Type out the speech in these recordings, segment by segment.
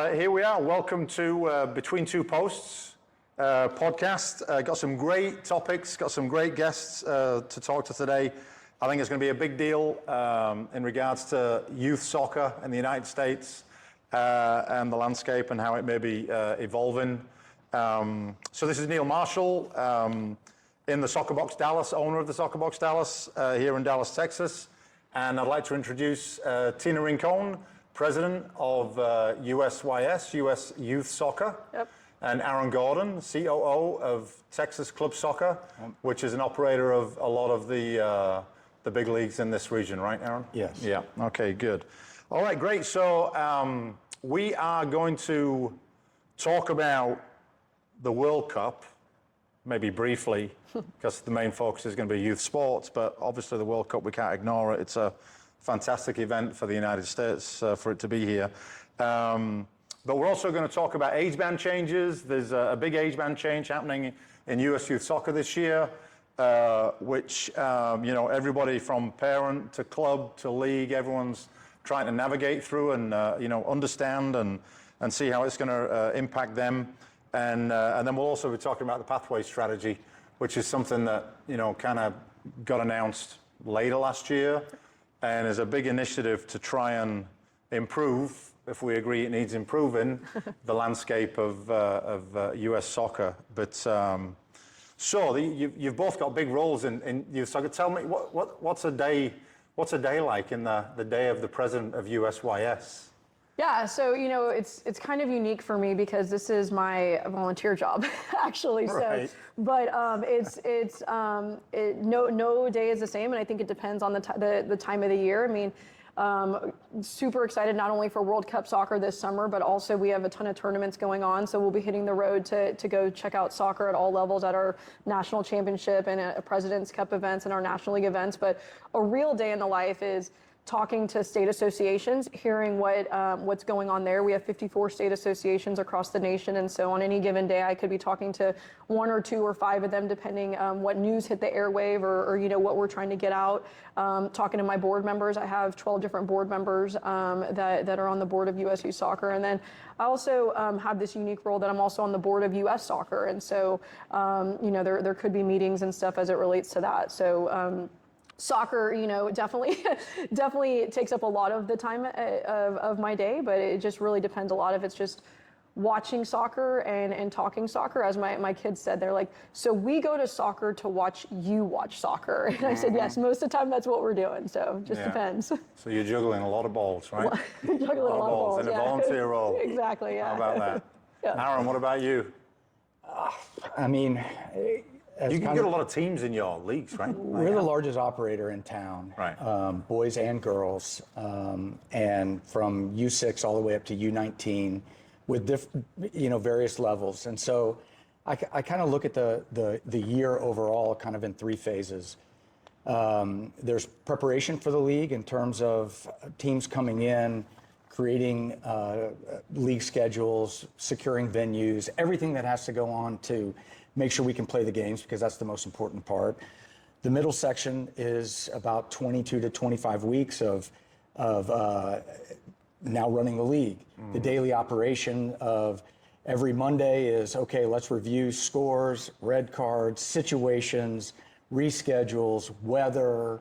Here we are. Welcome to Between Two Posts podcast. Got some great topics, got some great guests to talk to today. I think it's going to be a big deal in regards to youth soccer in the United States and the landscape and how it may be evolving. So this is Neil Marshall in the Soccer Box Dallas, owner of the Soccer Box Dallas here in Dallas, Texas. And I'd like to introduce Tina Rincon, President of USYS, US Youth Soccer, and Aaron Gordon, COO of Texas Club Soccer, which is an operator of a lot of the big leagues in this region, right, Aaron? Yes. Yeah, okay, good. All right, great. So we are going to talk about the World Cup, maybe briefly, because the main focus is going to be youth sports, but obviously the World Cup, we can't ignore it. It's a fantastic event for the United States for it to be here. But we're also going to talk about age band changes. There's a big age band change happening in US Youth Soccer this year, which, everybody from parent to club to league, everyone's trying to navigate through and, understand and see how it's going to impact them. And then we'll also be talking about the pathway strategy, which is something that, kind of got announced later last year and is a big initiative to try and improve, if we agree it needs improving, the landscape of US soccer. But so you've both got big roles in youth soccer. Tell me, what's a day like in the day of the president of USYS? Yeah, so it's kind of unique for me because this is my volunteer job, actually. Right. So, but no day is the same, and I think it depends on the time of the year. I mean, super excited not only for World Cup soccer this summer, but also we have a ton of tournaments going on. So we'll be hitting the road to go check out soccer at all levels at our national championship and at President's Cup events and our National League events. But a real day in the life is talking to state associations, hearing what's going on there. We have 54 state associations across the nation, and so on any given day, I could be talking to one or two or five of them, depending what news hit the airwave or what we're trying to get out. Talking to my board members, I have 12 different board members that are on the board of USU Soccer, and then I also have this unique role that I'm also on the board of US Soccer, and so there could be meetings and stuff as it relates to that. So. Soccer, definitely takes up a lot of the time of my day, but it just really depends a lot if it's just watching soccer and talking soccer. As my kids said, they're like, so we go to soccer to watch you watch soccer. And I said, yes, most of the time that's what we're doing. So it just depends. So you're juggling a lot of balls, right? Juggling a lot of balls in a volunteer role. Exactly, yeah. How about that? Yeah. Aaron, what about you? You get a lot of teams in your leagues, right? We're the largest operator in town, right? Boys and girls, and from U6 all the way up to U19, with various levels. And so, I kind of look at the year overall, kind of in three phases. There's preparation for the league in terms of teams coming in, creating league schedules, securing venues, everything that has to go on to make sure we can play the games, because that's the most important part. The middle section is about 22 to 25 weeks of now running the league. The daily operation of every Monday is, okay, let's review scores, red cards, situations, reschedules, weather.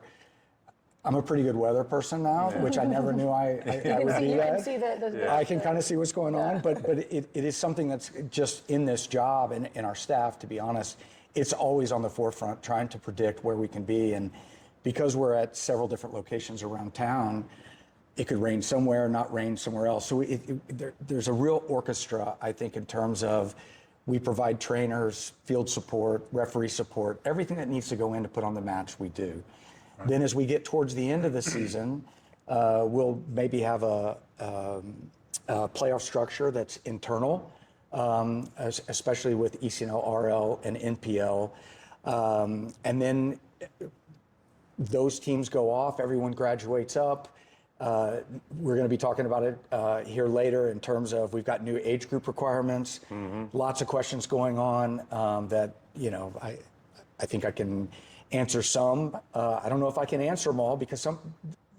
I'm a pretty good weather person now, which I never knew I would be that. I can kind of see what's going on, but it is something that's just in this job and in our staff, to be honest, it's always on the forefront trying to predict where we can be. And because we're at several different locations around town, it could rain somewhere, not rain somewhere else. So there's a real orchestra, I think, in terms of we provide trainers, field support, referee support, everything that needs to go in to put on the match we do. Then as we get towards the end of the season, we'll maybe have a playoff structure that's internal, especially with ECNL, RL, and NPL. And then those teams go off, everyone graduates up. We're going to be talking about it here later in terms of we've got new age group requirements, lots of questions going on that, I think I can answer some. I don't know if I can answer them all because some,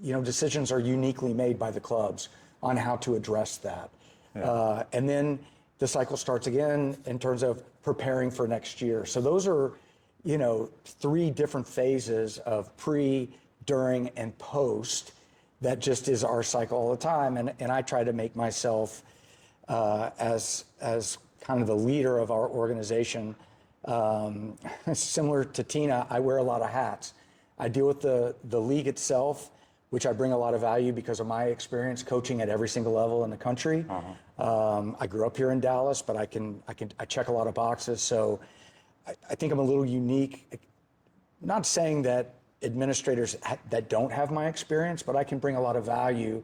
decisions are uniquely made by the clubs on how to address that. And then the cycle starts again in terms of preparing for next year. So those are, 3 different phases of pre, during, and post. That just is our cycle all the time. And I try to make myself as kind of the leader of our organization. Similar to Tina, I wear a lot of hats. I deal with the league itself, which I bring a lot of value because of my experience coaching at every single level in the country. I grew up here in Dallas, but I check a lot of boxes. So I think I'm a little unique. Not saying that administrators that don't have my experience, but I can bring a lot of value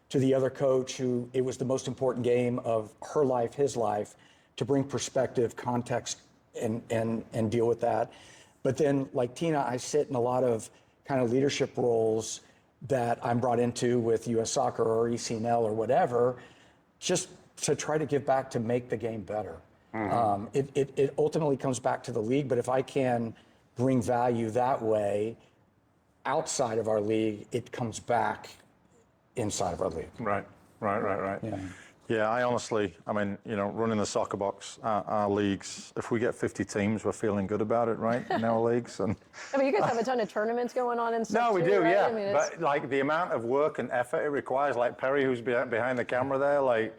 to the other coach who it was the most important game of her life, his life, to bring perspective, context, and deal with that. But then, like Tina, I sit in a lot of kind of leadership roles that I'm brought into with U.S. Soccer or ECNL or whatever, just to try to give back to make the game better. It ultimately comes back to the league, but if I can bring value that way outside of our league, it comes back inside of our league. Right. Yeah. Yeah, I honestly, running the soccer box, our leagues, if we get 50 teams, we're feeling good about it, right, in our leagues. And I mean, you guys have a ton of tournaments going on and stuff. no, we too, do, right? yeah. I mean, but like the amount of work and effort it requires, like Perry, who's behind the camera there, like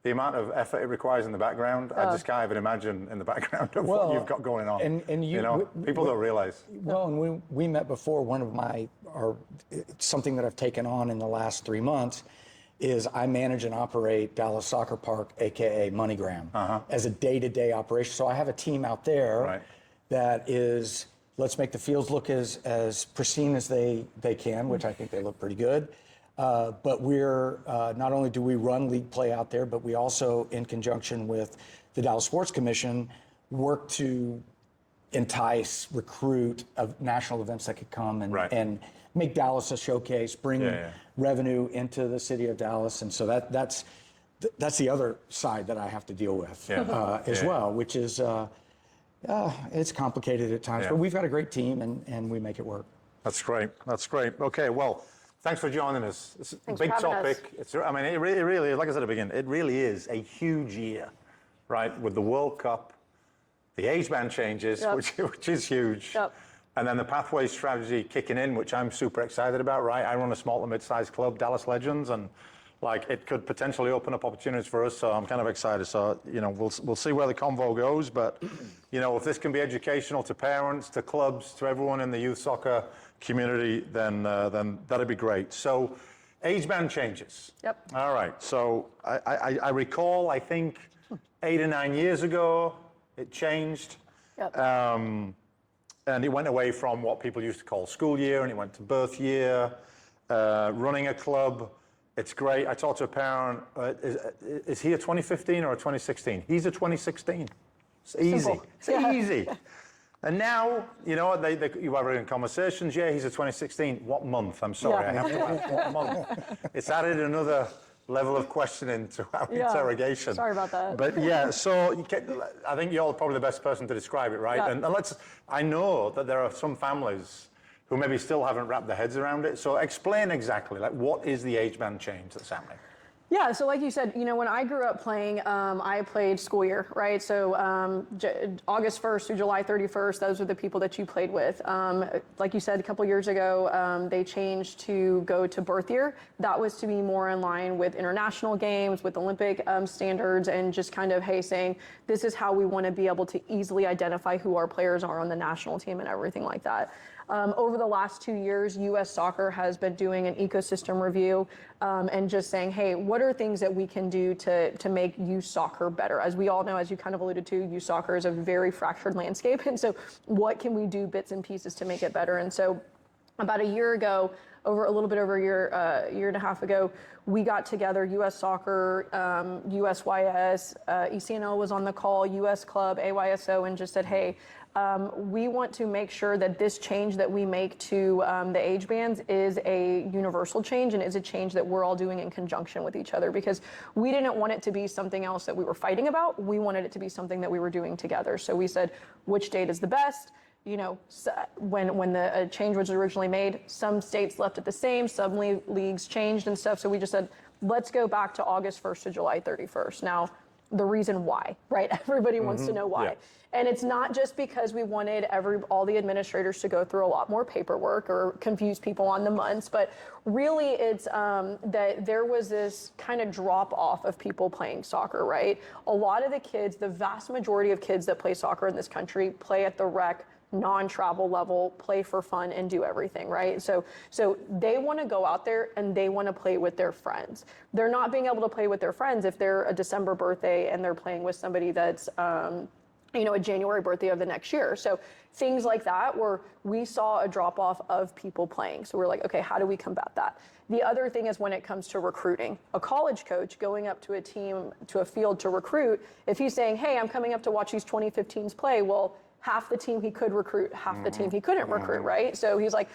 the amount of effort it requires in the background, I just can't even imagine in the background of what you've got going on. And people don't realize. Well, and we met before. One of something that I've taken on in the last 3 months is I manage and operate Dallas Soccer Park, AKA MoneyGram, as a day-to-day operation. So I have a team out there that is, let's make the fields look as pristine as they can, which I think they look pretty good. But we're, not only do we run league play out there, but we also, in conjunction with the Dallas Sports Commission, work to entice, recruit of national events that could come and make Dallas a showcase, bring revenue into the city of Dallas. And so that's the other side that I have to deal with as well, which is, it's complicated at times, but we've got a great team and we make it work. That's great. Okay, well, thanks for joining us. It's a big topic. It really, like I said at the beginning, it really is a huge year, right? With the World Cup, the age band changes, which is huge. And then the pathway strategy kicking in, which I'm super excited about, right? I run a small to mid-sized club, Dallas Legends, and like it could potentially open up opportunities for us. So I'm kind of excited. So, we'll see where the convo goes. But, if this can be educational to parents, to clubs, to everyone in the youth soccer community, then that'd be great. So age band changes. All right. So I recall, I think 8 or 9 years ago, it changed. And it went away from what people used to call school year, and it went to birth year, running a club. It's great. I talked to a parent, is he a 2015 or a 2016? He's a 2016. It's easy. Simple. It's easy. And now, you have in conversations, he's a 2016. What month? I'm sorry, I have to ask what month. It's added another level of questioning to our interrogation. Sorry about that. But so I think you're probably the best person to describe it, right? And I know that there are some families who maybe still haven't wrapped their heads around it. So explain exactly, what is the age band change that's happening? Yeah, so like you said, when I grew up playing, I played school year, right? So August 1st through July 31st, those are the people that you played with. Like you said, a couple years ago, they changed to go to birth year. That was to be more in line with international games, with Olympic standards, and just kind of, saying, this is how we want to be able to easily identify who our players are on the national team and everything like that. Over the last 2 years, U.S. Soccer has been doing an ecosystem review and just saying, hey, what are things that we can do to make youth soccer better? As we all know, as you kind of alluded to, youth soccer is a very fractured landscape. And so what can we do bits and pieces to make it better? And so about a year ago, a little bit over a year and a half ago, we got together, U.S. Soccer, USYS, ECNL was on the call, U.S. Club, AYSO, and just said, hey, we want to make sure that this change that we make to the age bands is a universal change and is a change that we're all doing in conjunction with each other, because we didn't want it to be something else that we were fighting about. We wanted it to be something that we were doing together. So we said, which date is the best? When the change was originally made, some states left it the same, some leagues changed and stuff. So we just said, let's go back to August 1st to July 31st. Now, the reason why, right? Everybody wants to know why. Yeah. And it's not just because we wanted all the administrators to go through a lot more paperwork or confuse people on the months, but really it's that there was this kind of drop off of people playing soccer, right? A lot of the kids, the vast majority of kids that play soccer in this country play at the rec, non-travel level, play for fun and do everything, right? So they want to go out there and they want to play with their friends. They're not being able to play with their friends if they're a December birthday and they're playing with somebody that's a January birthday of the next year. So things like that where we saw a drop off of people playing. So we're like, okay, how do we combat that? The other thing is when it comes to recruiting, a college coach going up to a team, to a field to recruit, if he's saying, hey, I'm coming up to watch these 2015s play, well, half the team he could recruit, half the team he couldn't recruit, right? So he's like,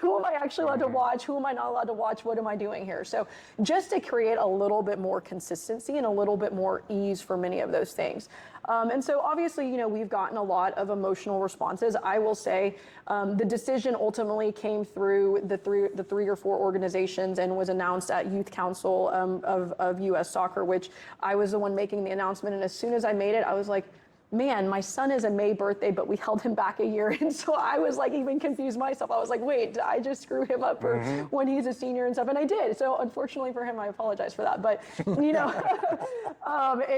who am I actually allowed to watch? Who am I not allowed to watch? What am I doing here? So just to create a little bit more consistency and a little bit more ease for many of those things. And so obviously, we've gotten a lot of emotional responses. I will say the decision ultimately came through the three or four organizations and was announced at Youth Council of U.S. Soccer, which I was the one making the announcement. And as soon as I made it, I was like, man, my son is a May birthday, but we held him back a year. And so I was like, even confused myself. I was like, wait, did I just screw him up for when he's a senior and stuff? And I did. So unfortunately for him, I apologize for that. But,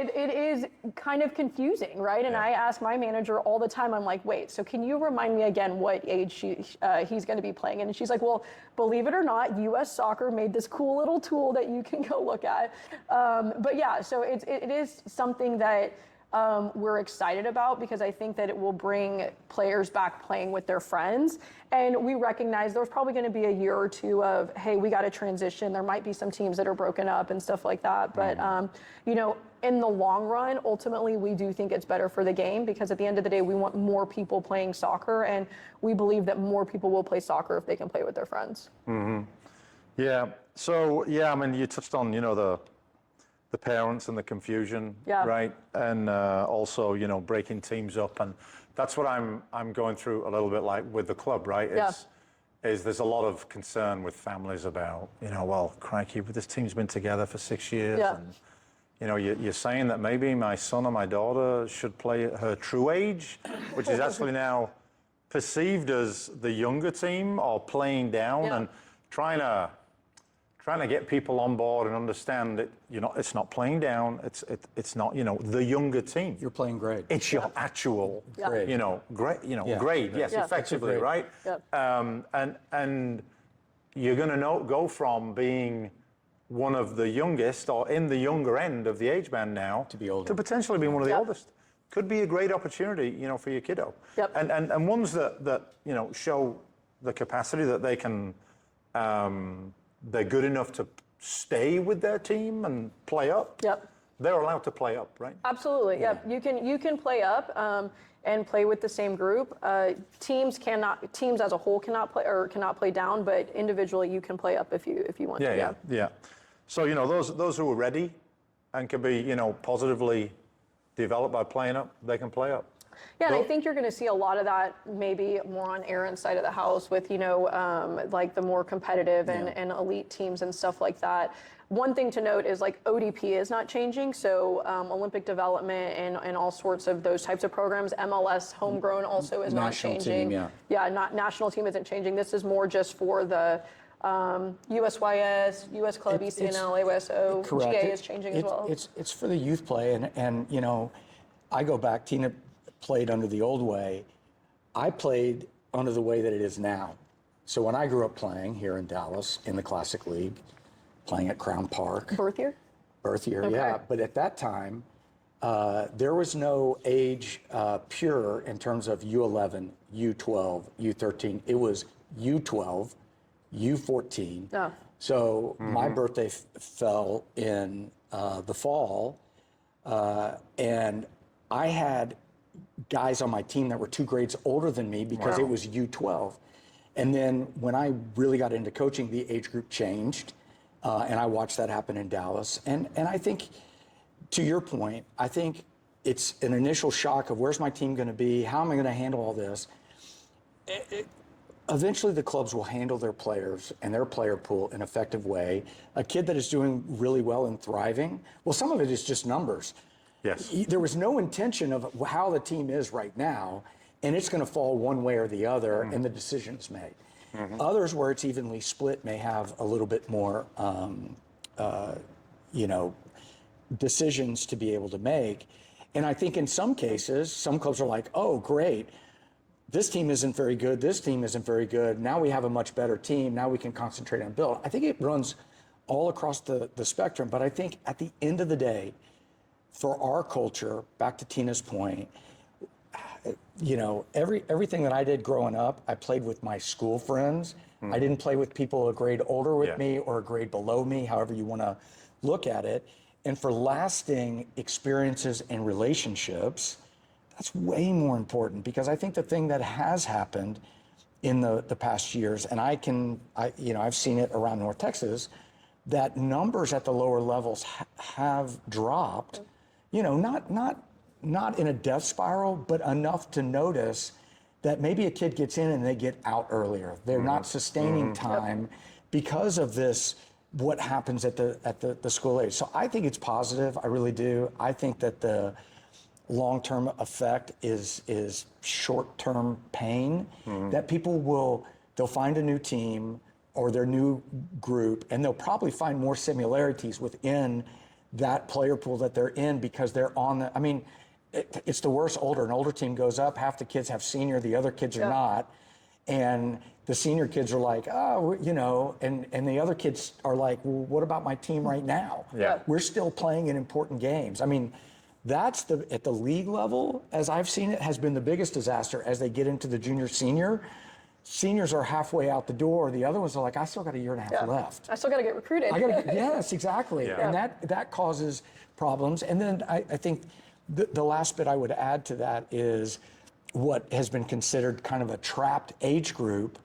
it is kind of confusing, right? And I ask my manager all the time, I'm like, wait, so can you remind me again what age he's going to be playing? And she's like, well, believe it or not, U.S. Soccer made this cool little tool that you can go look at. But yeah, so it is something that we're excited about because I think that it will bring players back playing with their friends. And we recognize there's probably going to be a year or two of, hey, we got to transition. There might be some teams that are broken up and stuff like that. But, in the long run, ultimately, we do think it's better for the game because at the end of the day, we want more people playing soccer. And we believe that more people will play soccer if they can play with their friends. Yeah. So, I mean, you touched on, the parents and the confusion, right? And also, breaking teams up. And that's what I'm going through a little bit like with the club, right? Is there's a lot of concern with families about, well, crikey, this team's been together for 6 years. And, you're saying that maybe my son or my daughter should play at her true age, which is actually now perceived as the younger team or playing down and trying to get people on board and understand that it's not playing down. It's not the younger team. You're playing grade. It's your actual grade. Grade. Yes, effectively, right? And you're going to go from being one of the youngest or in the younger end of the age band now to be older, to potentially be one of the oldest. Could be a great opportunity, for your kiddo. And ones that show the capacity that they can. They're good enough to stay with their team and play up. They're allowed to play up, right? Absolutely. You can play up and play with the same group. Teams as a whole cannot play down, but individually you can play up if you want to. Yeah. So those who are ready and can be positively developed by playing up, they can play up. Yeah, and I think you're going to see a lot of that maybe more on Aaron's side of the house with, like the more competitive and elite teams and stuff like that. One thing to note is like ODP is not changing. So Olympic development and all sorts of those types of programs. MLS homegrown also is not changing. Not national team isn't changing. This is more just for the USYS, US Club, ECNL, AWSO, GA is changing as well. It's for the youth play. And I go back, Tina played under the old way. I played under the way that it is now. So when I grew up playing here in Dallas in the Classic League, playing at Crown Park. Birth year? Birth year, yeah. But at that time, there was no age pure in terms of U11, U12, U13. It was U12, U14. So my birthday fell in the fall, and I had guys on my team that were 2 grades older than me because it was U12. And then when I really got into coaching, the age group changed, and I watched that happen in Dallas. And I think, to your point, I think it's an initial shock of where's my team going to be? How am I going to handle all this? Eventually, the clubs will handle their players and their player pool in an effective way. A kid that is doing really well and thriving, well, some of it is just numbers. Yes. There was no intention of how the team is right now, and it's going to fall one way or the other, and the decision is made. Others, where it's evenly split, may have a little bit more, decisions to be able to make. And I think in some cases, some clubs are like, oh, great. This team isn't very good. This team isn't very good. Now we have a much better team. Now we can concentrate on build. I think it runs all across the spectrum. But I think at the end of the day, for our culture, back to Tina's point, everything that I did growing up, I played with my school friends. I didn't play with people a grade older with me or a grade below me, however you want to look at it. And for lasting experiences and relationships, that's way more important, because I think the thing that has happened in the past years, and I've seen it around North Texas, that numbers at the lower levels have dropped, not in a death spiral, but enough to notice that maybe a kid gets in and they get out earlier. They're not sustaining time because of this, what happens at the school age. So I think it's positive, I really do. I think that the long-term effect is short-term pain, that people they'll find a new team or their new group, and they'll probably find more similarities within that player pool that they're in, because they're on it's the worst an older team goes up, half the kids have senior, the other kids are not. And the senior kids are like, oh, and the other kids are like, well, what about my team right now? Yeah. We're still playing in important games. I mean, that's at the league level, as I've seen it, has been the biggest disaster as they get into the junior, senior. Seniors are halfway out the door. The other ones are like, I still got a year and a half left. I still got to get recruited. Yes, exactly. And that causes problems. And then I think the last bit I would add to that is what has been considered kind of a trapped age group.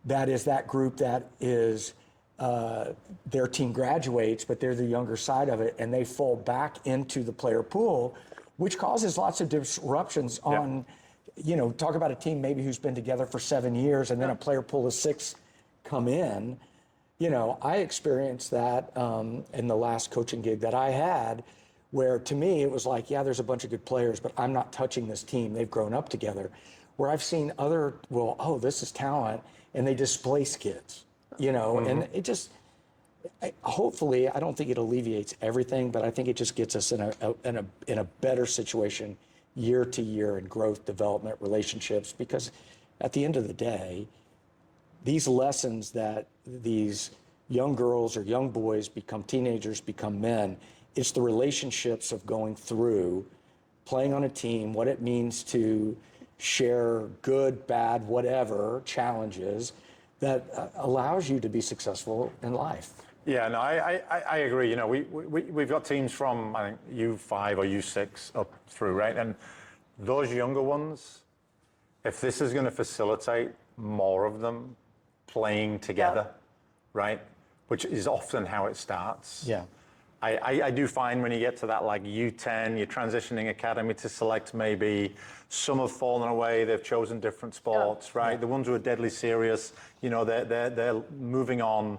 That is that group that is their team graduates, but they're the younger side of it, and they fall back into the player pool, which causes lots of disruptions on, talk about a team maybe who's been together for 7 years, and then a player pool of 6 come in. I experienced that in the last coaching gig that I had, where to me it was like, there's a bunch of good players, but I'm not touching this team. They've grown up together. Where I've seen this is talent, and they displace kids. And it just, hopefully, I don't think it alleviates everything, but I think it just gets us in a better situation year to year in growth, development, relationships, because at the end of the day, these lessons that these young girls or young boys become teenagers, become men, it's the relationships of going through, playing on a team, what it means to share good, bad, whatever challenges that allows you to be successful in life. Yeah, no, I agree. We've got teams from, I think, U5 or U6 up through, right? And those younger ones, if this is going to facilitate more of them playing together, right? Which is often how it starts. Yeah. I do find when you get to that like U10, you're transitioning academy to select, maybe some have fallen away, they've chosen different sports, right? The ones who are deadly serious, they're moving on,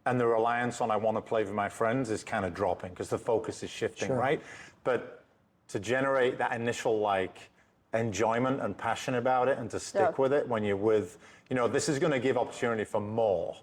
and the reliance on I want to play with my friends is kind of dropping because the focus is shifting, right? But to generate that initial like enjoyment and passion about it and to stick with it when you're with, this is going to give opportunity for more.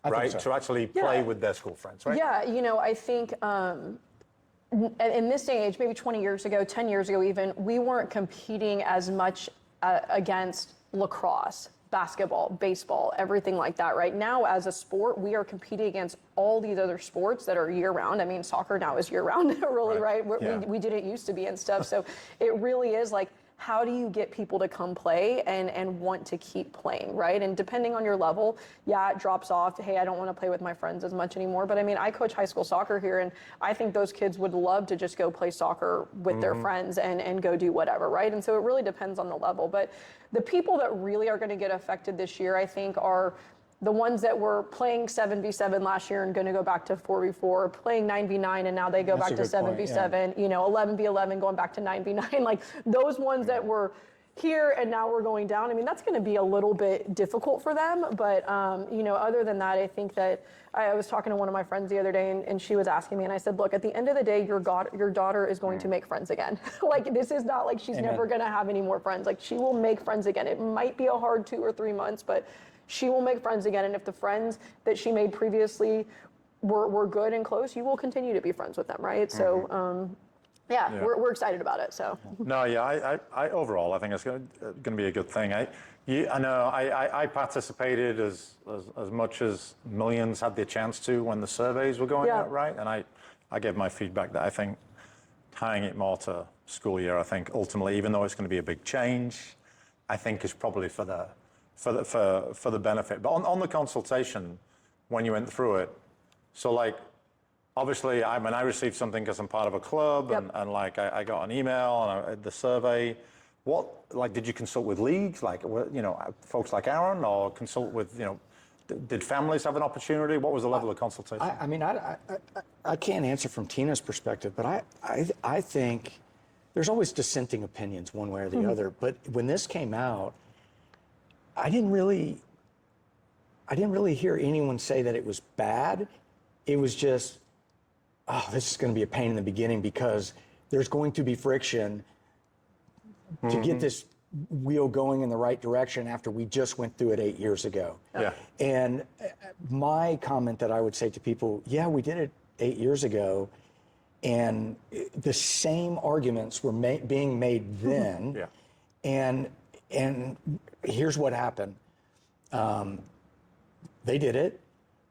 Right, to actually play with their school friends, right? Yeah, I think in this day and age, maybe 20 years ago, 10 years ago even, we weren't competing as much against lacrosse, basketball, baseball, everything like that. Right now, as a sport, we are competing against all these other sports that are year-round. I mean, soccer now is year-round, really, right? We didn't used to be and stuff. So it really is like, how do you get people to come play and want to keep playing, right? And depending on your level, it drops off. Hey, I don't want to play with my friends as much anymore. But I mean, I coach high school soccer here, and I think those kids would love to just go play soccer with their friends and go do whatever, right? And so it really depends on the level. But the people that really are going to get affected this year, I think, are the ones that were playing 7v7 last year and going to go back to 4v4, playing 9v9 and now they go back to 7v7, 11v11 going back to 9v9. Like those ones that were, here and now we're going down. I mean, that's going to be a little bit difficult for them. But, you know, other than that, I think that I was talking to one of my friends the other day and she was asking me and I said, look, at the end of the day, your daughter is going to make friends again. Like, this is not like she's never going to have any more friends. Like, she will make friends again. It might be a hard 2 or 3 months, but she will make friends again. And if the friends that she made previously were good and close, you will continue to be friends with them, right? So, yeah, we're excited about it. So No, yeah, I overall, I think it's going to be a good thing. I know I participated as much as millions had the chance to when the surveys were going out, right? And I gave my feedback that I think tying it more to school year, I think ultimately, even though it's going to be a big change, I think is probably for the benefit. But on the consultation, when you went through it, so like, obviously, I received something because I'm part of a club, and like I got an email and the survey. What, like, did you consult with leagues, like, you know, folks like Aaron, or consult with, you know, did families have an opportunity? What was the level of consultation? I mean, I can't answer from Tina's perspective, but I think there's always dissenting opinions one way or the other. But when this came out, I didn't really hear anyone say that it was bad. It was just, oh, this is going to be a pain in the beginning because there's going to be friction to get this wheel going in the right direction after we just went through it 8 years ago. Yeah. And my comment that I would say to people, yeah, we did it 8 years ago, and the same arguments were being made then. And here's what happened. They did it.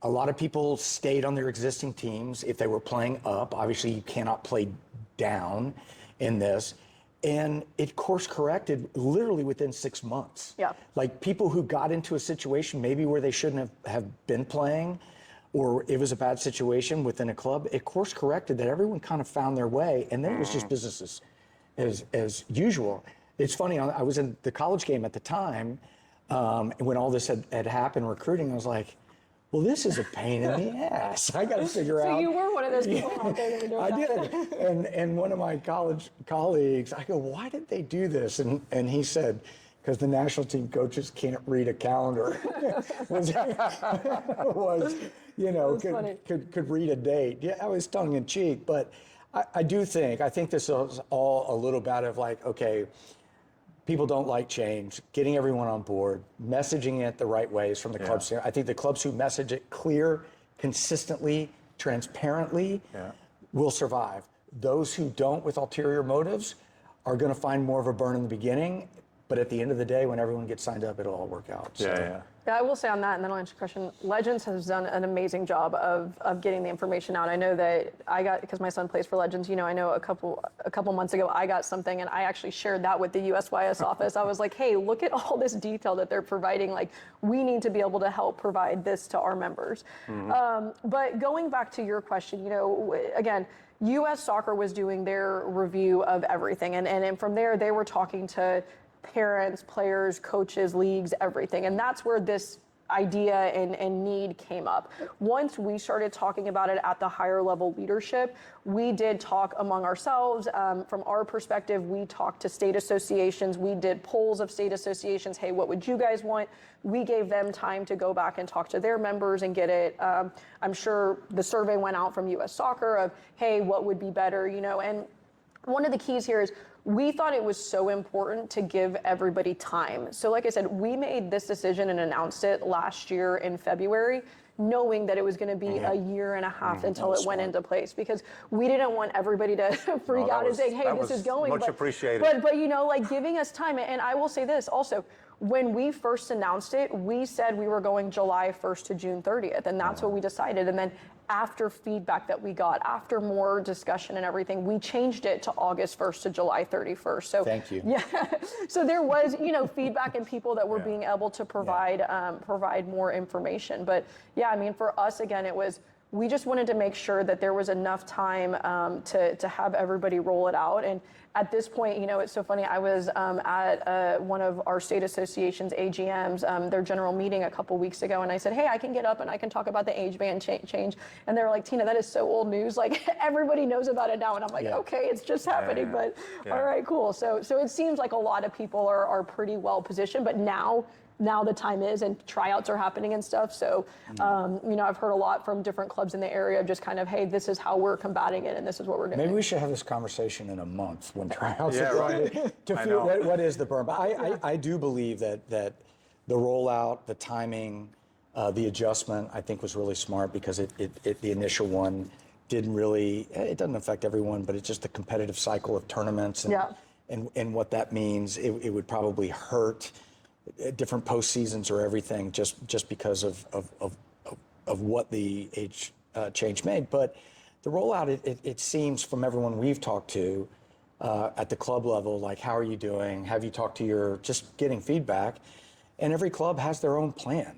A lot of people stayed on their existing teams if they were playing up. Obviously, you cannot play down in this. And it course corrected literally within 6 months. Yeah. Like, people who got into a situation maybe where they shouldn't have been playing, or it was a bad situation within a club, it course corrected that everyone kind of found their way. And then it was just business as usual. It's funny, I was in the college game at the time, and when all this had happened, recruiting, I was like, well, this is a pain in the ass. I got to figure out. So you were one of those people out there that were doing I that. did. And one of my college colleagues, I go, why did they do this? And he said, because the national team coaches can't read a calendar. was, you know, could read a date. Yeah, I was tongue in cheek, but I think this is all a little bit of like, okay, people don't like change, getting everyone on board, messaging it the right ways from the clubs. I think the clubs who message it clear, consistently, transparently will survive. Those who don't, with ulterior motives, are going to find more of a burn in the beginning. But at the end of the day, when everyone gets signed up, it'll all work out. So. Yeah, I will say on that, and then I'll answer your question. Legends has done an amazing job of getting the information out. I know that I got, because my son plays for Legends, you know, I know a couple months ago I got something, and I actually shared that with the USYS office. I was like, hey, look at all this detail that they're providing. Like, we need to be able to help provide this to our members. But going back to your question, you know, again, U.S. Soccer was doing their review of everything, and from there they were talking to parents, players, coaches, leagues, everything. And that's where this idea and need came up. Once we started talking about it at the higher level leadership, we did talk among ourselves. From our perspective, we talked to state associations. We did polls of state associations. Hey, what would you guys want? We gave them time to go back and talk to their members and get it. I'm sure the survey went out from U.S. Soccer of, hey, what would be better, you know? And one of the keys here is we thought it was so important to give everybody time. So like I said, we made this decision and announced it last year in February, knowing that it was going to be a year and a half until it went into place, because we didn't want everybody to freak out and say, hey, this is going. Much appreciated. But you know, like, giving us time. And I will say this also, when we first announced it, we said we were going July 1st to June 30th, and that's what we decided. And then after feedback that we got, after more discussion and everything, we changed it to August 1st to July 31st. So thank you. Yeah. So there was, you know, feedback and people that were being able to provide provide more information. But yeah, I mean, for us, again, it was, we just wanted to make sure that there was enough time to have everybody roll it out. And at this point, it's so funny. I was at one of our state association's AGMs, their general meeting a couple weeks ago, and I said, hey, I can get up and I can talk about the age band change. And they were like, Tina, that is so old news. Like, everybody knows about it now. And I'm like, okay, it's just happening, but all right, cool. So it seems like a lot of people are pretty well positioned, but now the time is, and tryouts are happening and stuff. So, I've heard a lot from different clubs in the area of just kind of, hey, this is how we're combating it, and this is what we're doing. Maybe we should have this conversation in a month when tryouts are right. to feel what is the burn. But I do believe that the rollout, the timing, the adjustment, I think was really smart because the initial one didn't really, it doesn't affect everyone, but it's just the competitive cycle of tournaments and what that means. It would probably hurt different postseasons or everything just because of what the age change made. But the rollout, it seems from everyone we've talked to at the club level, like, how are you doing? Have you talked to just getting feedback? And every club has their own plan,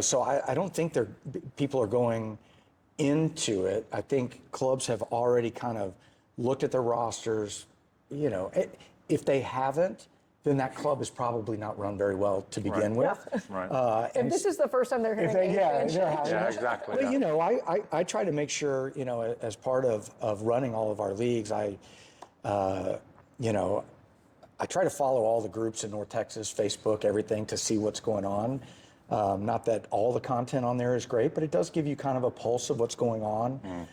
so I don't think people are going into it. I think clubs have already kind of looked at their rosters, if they haven't, then that club is probably not run very well to begin with. Right. If this is the first time they're hearing Exactly. But I try to make sure, as part of running all of our leagues, I try to follow all the groups in North Texas, Facebook, everything, to see what's going on. Not that all the content on there is great, but it does give you kind of a pulse of what's going on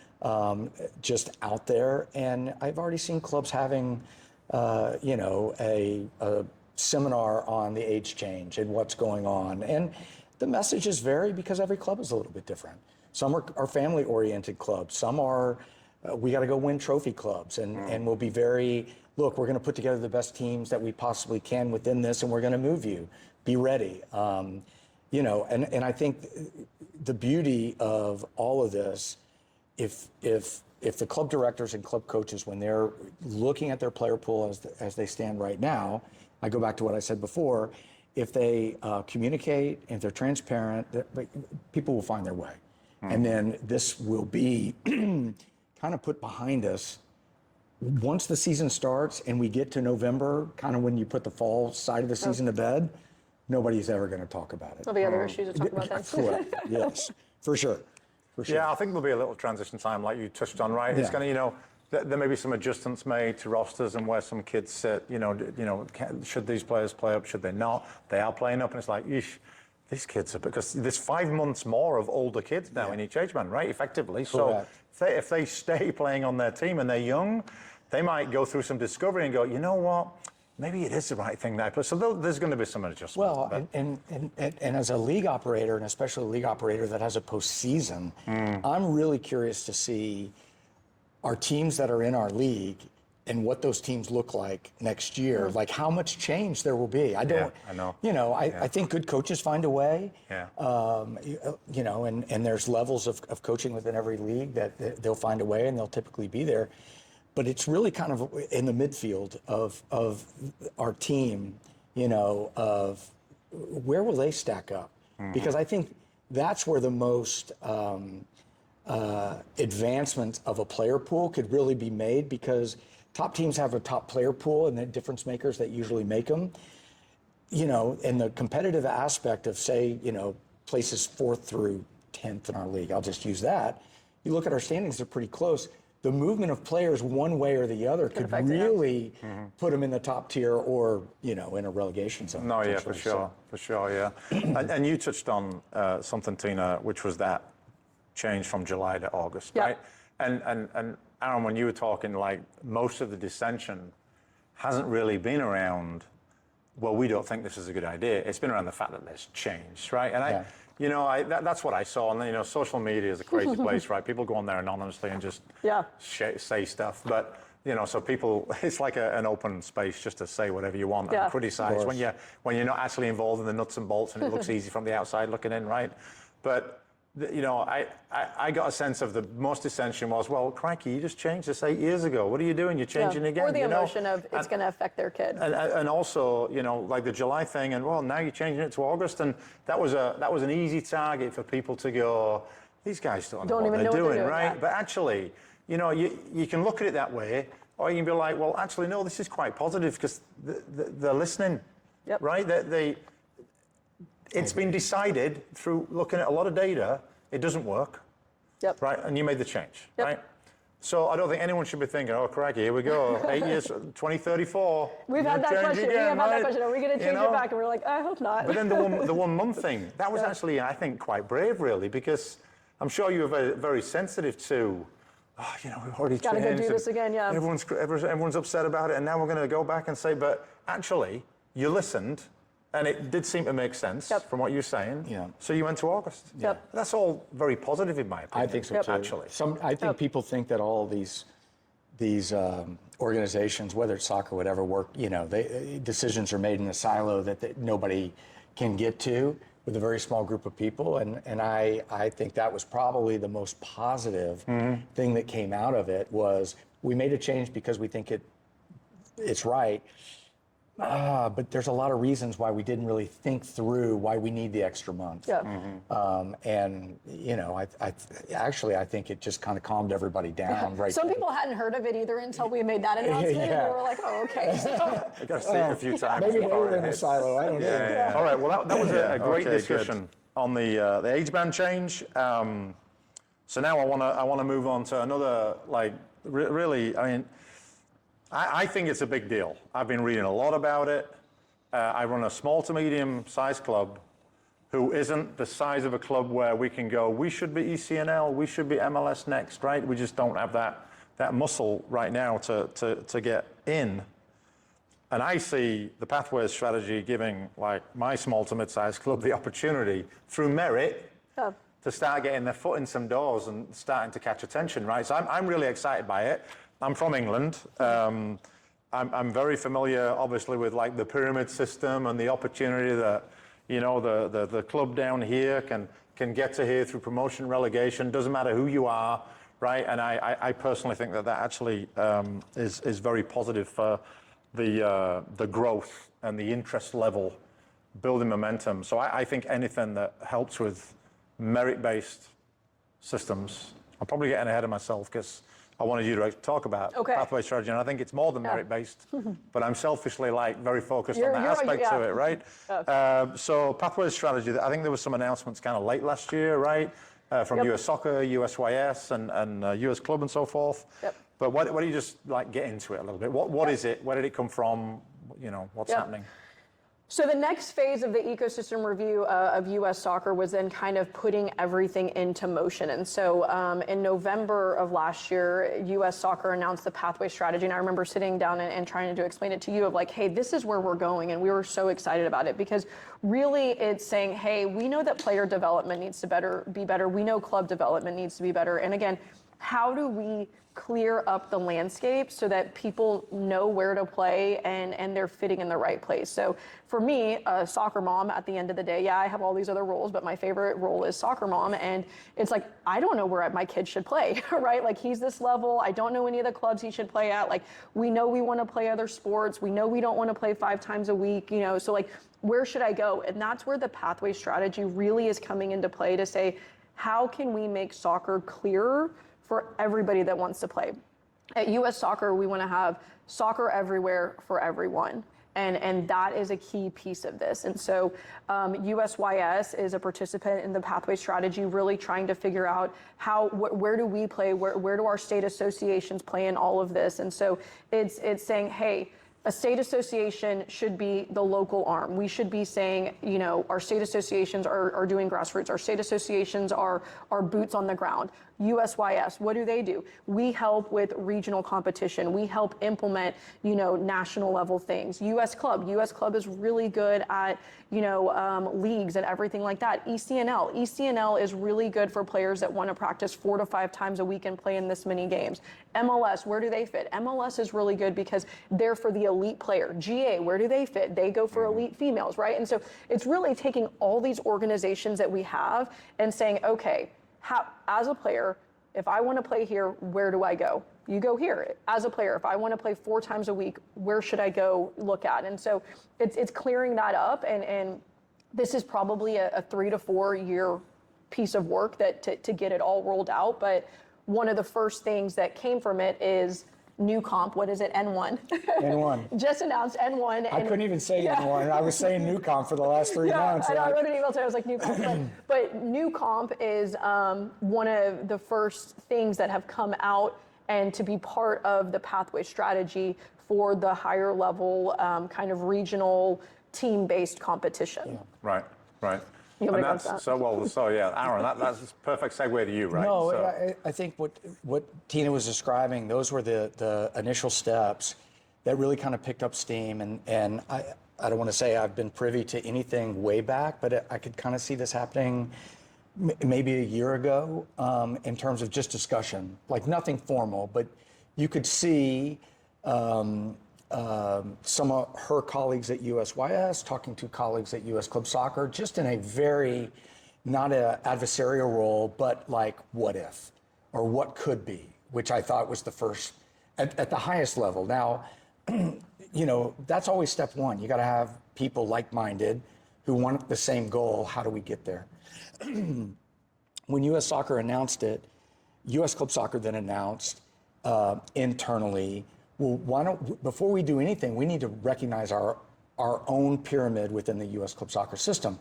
just out there. And I've already seen clubs having a seminar on the age change and what's going on. And the messages vary because every club is a little bit different. Some are family-oriented clubs. Some are, we got to go win trophy clubs. And we'll be look, we're going to put together the best teams that we possibly can within this, and we're going to move you. Be ready. And I think the beauty of all of this, if the club directors and club coaches, when they're looking at their player pool as they stand right now, I go back to what I said before, if they communicate, if they're transparent, people will find their way. And then this will be kind of put behind us. Once the season starts and we get to November, kind of when you put the fall side of the season to bed, nobody's ever going to talk about it. There'll be other issues to talk about then. Correct. Yes, for sure. Yeah, I think there'll be a little transition time, like you touched on, right? It's going to, there may be some adjustments made to rosters and where some kids sit. Should these players play up? Should they not? They are playing up, and it's like, eesh, these kids are, because there's 5 months more of older kids now in each age band, right? Effectively. Correct. So if they stay playing on their team and they're young, they might go through some discovery and go, you know what? Maybe it is the right thing that I play. So there's going to be some adjustments. Well, and as a league operator, and especially a league operator that has a postseason, I'm really curious to see our teams that are in our league and what those teams look like next year. Like how much change there will be. I know. I think good coaches find a way. Yeah. And there's levels of coaching within every league that they'll find a way, and they'll typically be there. But it's really kind of in the midfield of our team, of where will they stack up? Because I think that's where the most advancement of a player pool could really be made, because top teams have a top player pool and the difference makers that usually make them. And the competitive aspect of, say, places 4th through 10th in our league, I'll just use that. You look at our standings, they're pretty close. The movement of players one way or the other could really put them in the top tier or, in a relegation zone. No, yeah, for sure, yeah. and you touched on something, Tina, which was that change from July to August, right? And Aaron, when you were talking, like, most of the dissension hasn't really been around, well, we don't think this is a good idea. It's been around the fact that there's change, right? And that's what I saw. And social media is a crazy place, right? People go on there anonymously and just say stuff. But so people, it's like an open space just to say whatever you want and criticize when you're not actually involved in the nuts and bolts, and it looks easy from the outside looking in, right? But I got a sense of the most dissension was, well, crikey, you just changed this 8 years ago. What are you doing? You're changing again. Or the emotion of it's going to affect their kid. And also, like the July thing, and well, now you're changing it to August, and that was an easy target for people to go, these guys don't know Don't what even they're know what they're doing, doing, right? yeah. But actually, you can look at it that way, or you can be like, well, actually, no, this is quite positive because they're listening, Yep. right? It's been decided through looking at a lot of data, it doesn't work, Yep. right? And you made the change, Yep. right? So I don't think anyone should be thinking, oh, crikey, here we go, 8 years, 2034. We've had that question. We have had that question. Are we going to change it back? And we're like, I hope not. But then the 1 month thing, that was actually, I think, quite brave, really, because I'm sure you were very, very sensitive to, we've already Gotta changed. go do this again, yeah. Everyone's upset about it, and now we're going to go back and say, but actually, you listened, and it did seem to make sense from what you're saying. Yeah. So you went to August. Yep. That's all very positive, in my opinion. I think so too. Actually. I think people think that all these organizations, whether it's soccer, whatever, work. Decisions are made in a silo that nobody can get to with a very small group of people, and I think that was probably the most positive thing that came out of it was we made a change because we think it's right. But there's a lot of reasons why we didn't really think through why we need the extra month. Yeah. I think it just kind of calmed everybody down. Right. Some people hadn't heard of it either until we made that announcement. Yeah. And we were like, oh, okay. I got to see it a few times. Maybe they before were it in the hits. silo. I don't know. Yeah. All right. Well, that was a great Okay, discussion on the age band change. So now I want to move on to another really. I mean, I think it's a big deal. I've been reading a lot about it. I run a small to medium sized club who isn't the size of a club where we can go, we should be ECNL, we should be MLS next, right? We just don't have that muscle right now to get in. And I see the Pathways strategy giving my small to mid-sized club the opportunity through merit to start getting their foot in some doors and starting to catch attention, right? So I'm really excited by it. I'm from England. I'm very familiar, obviously, with the pyramid system and the opportunity that the club down here can get to here through promotion, relegation. Doesn't matter who you are, right? And I personally think that actually is very positive for the growth and the interest level, building momentum. So I think anything that helps with merit-based systems. I'm probably getting ahead of myself because I wanted you to talk about pathway strategy, and I think it's more than merit-based, but I'm selfishly very focused on that aspect to it, right? So pathway strategy, I think there was some announcements kind of late last year, right? From US Soccer, USYS, and US Club and so forth. Yep. But why don't you just get into it a little bit? What is it? Where did it come from? What's happening? So the next phase of the ecosystem review of U.S. soccer was then kind of putting everything into motion. And so in November of last year, U.S. soccer announced the pathway strategy. And I remember sitting down and trying to explain it to you of hey, this is where we're going. And we were so excited about it because really it's saying, hey, we know that player development needs to be better. We know club development needs to be better. And again, how do we clear up the landscape so that people know where to play and they're fitting in the right place? So for me, a soccer mom at the end of the day, I have all these other roles, but my favorite role is soccer mom. And it's I don't know where my kid should play, right? He's this level. I don't know any of the clubs he should play at. We know we want to play other sports. We know we don't want to play 5 times a week, so where should I go? And that's where the pathway strategy really is coming into play to say, how can we make soccer clearer for everybody that wants to play? At US Soccer, we want to have soccer everywhere for everyone. And that is a key piece of this. And so USYS is a participant in the pathway strategy, really trying to figure out where do we play, where do our state associations play in all of this? And so it's saying, hey, a state association should be the local arm. We should be saying, our state associations are doing grassroots. Our state associations are boots on the ground. USYS, what do? We help with regional competition. We help implement, national level things. US Club is really good at, leagues and everything like that. ECNL is really good for players that want to practice 4 to 5 times a week and play in this many games. MLS, where do they fit? MLS is really good because they're for the elite player. GA, where do they fit? They go for elite females, right? And so it's really taking all these organizations that we have and saying, okay, as a player, if I want to play here, where do I go? You go here. As a player, if I want to play 4 times a week, where should I go look at? And so it's clearing that up, and this is probably a 3 to 4 year piece of work to get it all rolled out. But one of the first things that came from it is new comp. What is it? N1. N1. Just announced N1. I couldn't even say N1. I was saying new comp for the last 3 months. I know, I wrote an email today. I was like, new comp. But new comp is one of the first things that have come out and to be part of the pathway strategy for the higher level kind of regional team-based competition. Yeah. Right, right. You want And me to go that's, to that? so yeah, Aaron, that's a perfect segue to you, right? No, So, I think what Tina was describing, those were the initial steps that really kind of picked up steam. And I don't want to say I've been privy to anything way back, but I could kind of see this happening maybe a year ago in terms of just discussion, like nothing formal, but you could see some of her colleagues at USYS talking to colleagues at US Club Soccer, just in a very, not an adversarial role, but like what if, or what could be, which I thought was the first, at the highest level. Now, you know, that's always step one. You got to have people like-minded who want the same goal. How do we get there? When US Soccer announced it, US Club Soccer then announced internally, well, why don't, before we do anything, we need to recognize our own pyramid within the US Club Soccer system.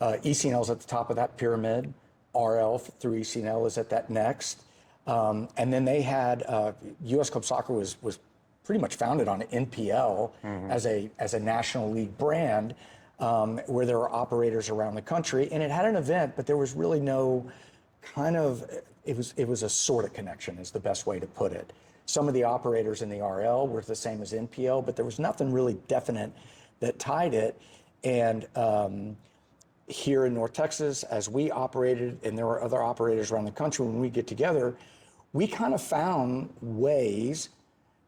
ECNL is at the top of that pyramid. RL through ECNL is at that next. And then they had, US Club Soccer was pretty much founded on NPL as a National League brand, where there were operators around the country. And it had an event, but there was really no kind of, it was a sort of connection is the best way to put it. Some of the operators in the RL were the same as NPL, but there was nothing really definite that tied it. And here in North Texas, as we operated, and there were other operators around the country, when we get together, we kind of found ways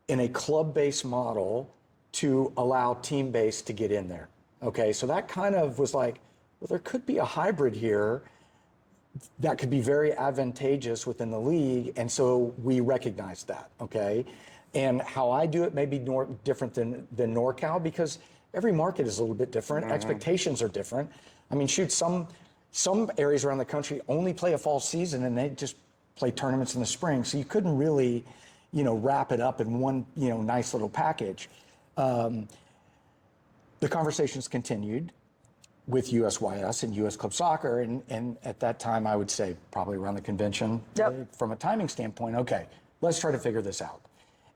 in a club-based model to allow team-based to get in there. Okay, so that kind of was like, well, there could be a hybrid here that could be very advantageous within the league, and so we recognized that, okay? And how I do it may be different than NorCal, because every market is a little bit different. Expectations are different. I mean, shoot, some areas around the country only play a fall season and they just play tournaments in the spring, so you couldn't really, you know, wrap it up in one, you know, nice little package. The conversations continued with USYS and US Club Soccer, and at that time, I would say probably around the convention, from a timing standpoint, okay, let's try to figure this out.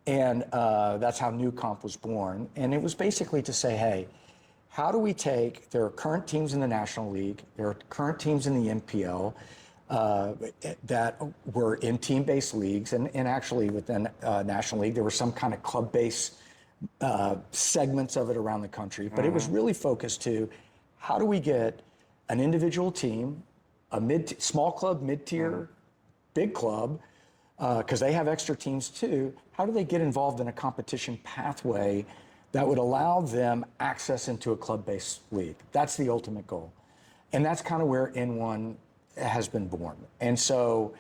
And that's how New Comp was born. And it was basically to say, hey, how do we take, there are current teams in the National League, there are current teams in the NPL that were in team-based leagues, and actually within National League, there were some kind of club-based segments of it around the country, but it was really focused to how do we get an individual team, a small club, mid-tier, big club, because they have extra teams too, how do they get involved in a competition pathway that would allow them access into a club-based league? That's the ultimate goal. And that's kind of where N1 has been born. And so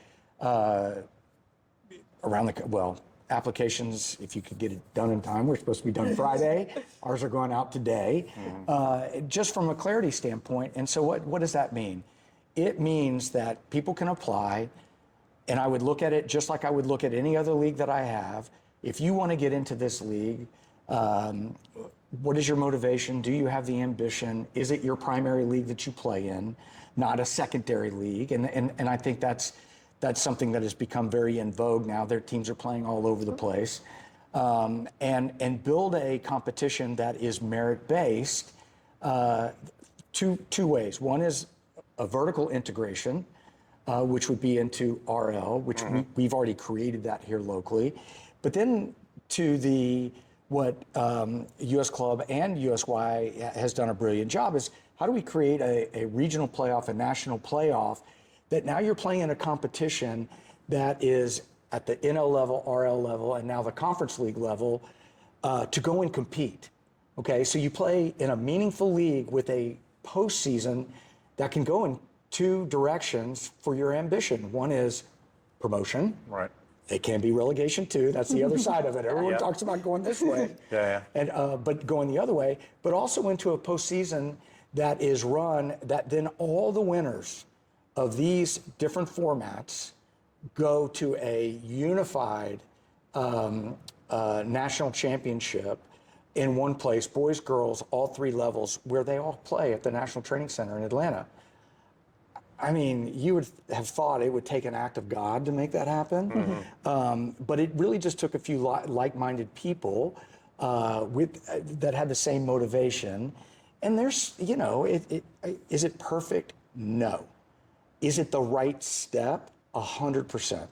applications, if you could get it done in time, we're supposed to be done Friday. Ours are going out today, just from a clarity standpoint. And so what does that mean? It means that people can apply, and I would look at it just like I would look at any other league that I have. If you want to get into this league, what is your motivation? Do you have the ambition? Is it your primary league that you play in, not a secondary league? And I think that's something that has become very in vogue now. Their teams are playing all over the place. And build a competition that is merit-based two ways. One is a vertical integration, which would be into RL, which we've already created that here locally. But then to what US Club and USY has done a brilliant job is how do we create a regional playoff, a national playoff, that now you're playing in a competition that is at the NL level, RL level, and now the conference league level to go and compete. Okay, so you play in a meaningful league with a postseason that can go in two directions for your ambition. One is promotion. Right. It can be relegation too. That's the other side of it. Everyone talks about going this way, and but going the other way. But also into a postseason that is run that then all the winners of these different formats go to a unified national championship in one place, boys, girls, all 3 levels, where they all play at the National Training Center in Atlanta. I mean, you would have thought it would take an act of God to make that happen, but it really just took a few like-minded people that had the same motivation. And there's, you know, is it perfect? No. Is it the right step? 100%.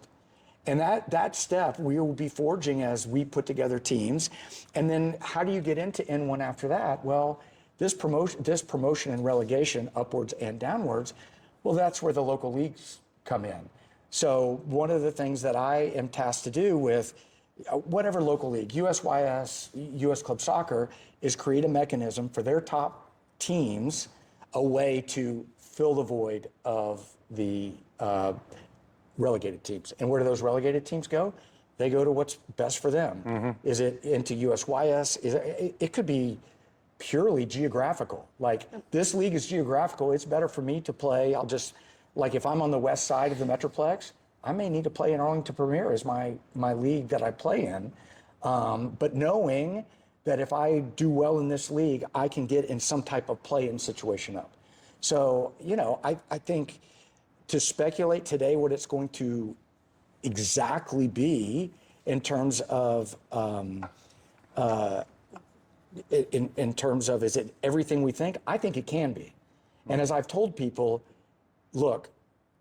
And that step we will be forging as we put together teams. And then how do you get into N1 after that? Well, this promotion and relegation, upwards and downwards, well, that's where the local leagues come in. So one of the things that I am tasked to do with whatever local league, USYS, US Club Soccer, is create a mechanism for their top teams, a way to fill the void of the relegated teams. And where do those relegated teams go? They go to what's best for them. Is it into USYS? It could be purely geographical. Like, this league is geographical. It's better for me to play. Like, if I'm on the west side of the Metroplex, I may need to play in Arlington Premier as my league that I play in. But knowing that if I do well in this league, I can get in some type of play-in situation up. So, you know, I think to speculate today what it's going to exactly be in terms of in terms of, is it everything we think? I think it can be. And as I've told people, look,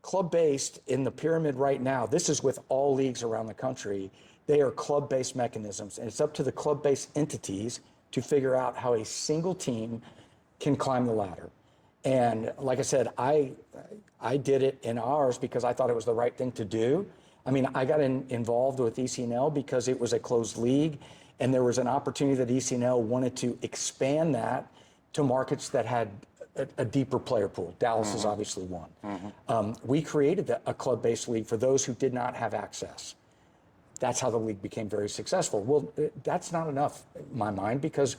club-based in the pyramid right now, this is with all leagues around the country, they are club-based mechanisms. And it's up to the club-based entities to figure out how a single team can climb the ladder. And like I said, I did it in ours because I thought it was the right thing to do. I mean, I got involved with ECNL because it was a closed league, and there was an opportunity that ECNL wanted to expand that to markets that had a deeper player pool. Dallas is obviously one. We created a club-based league for those who did not have access. That's how the league became very successful. Well, that's not enough in my mind, because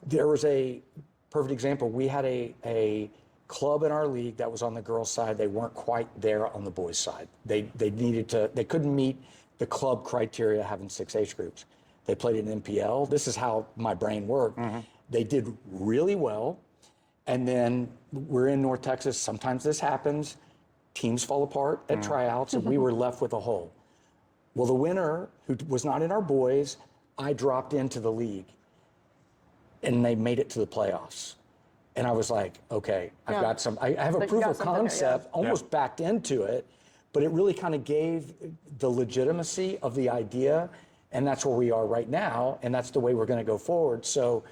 there was a perfect example. We had a club in our league that was on the girls' side. They weren't quite there on the boys' side. They couldn't meet the club criteria having 6 age groups. They played in NPL. This is how my brain worked. They did really well. And then we're in North Texas. Sometimes this happens. Teams fall apart at tryouts, and we were left with a hole. Well, the winner, who was not in our boys, I dropped into the league, and they made it to the playoffs. And I was like, okay, I have a proof of concept, almost backed into it, but it really kind of gave the legitimacy of the idea, and that's where we are right now, and that's the way we're going to go forward. So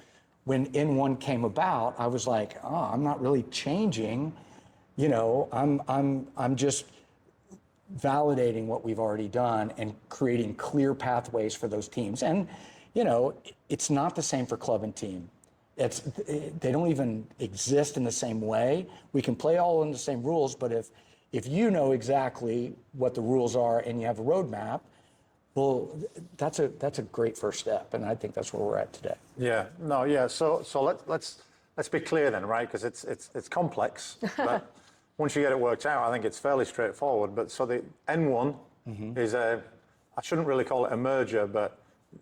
when N1 came about, I was like, oh, I'm not really changing, you know, I'm just validating what we've already done and creating clear pathways for those teams. And, you know, it's not the same for club and team. They don't even exist in the same way. We can play all in the same rules, but if you know exactly what the rules are and you have a roadmap, well, that's a great first step, and I think that's where we're at today. Yeah, no, yeah. So let's be clear then, right? Because it's complex, but once you get it worked out, I think it's fairly straightforward. But so the N1 is I shouldn't really call it a merger, but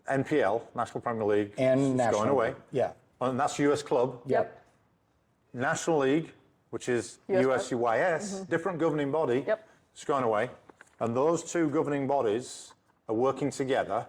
NPL, National Premier League, and is going away. Yeah. And that's US Club. Yep. National League, which is USUYS, different governing body, it's going away. And those two governing bodies are working together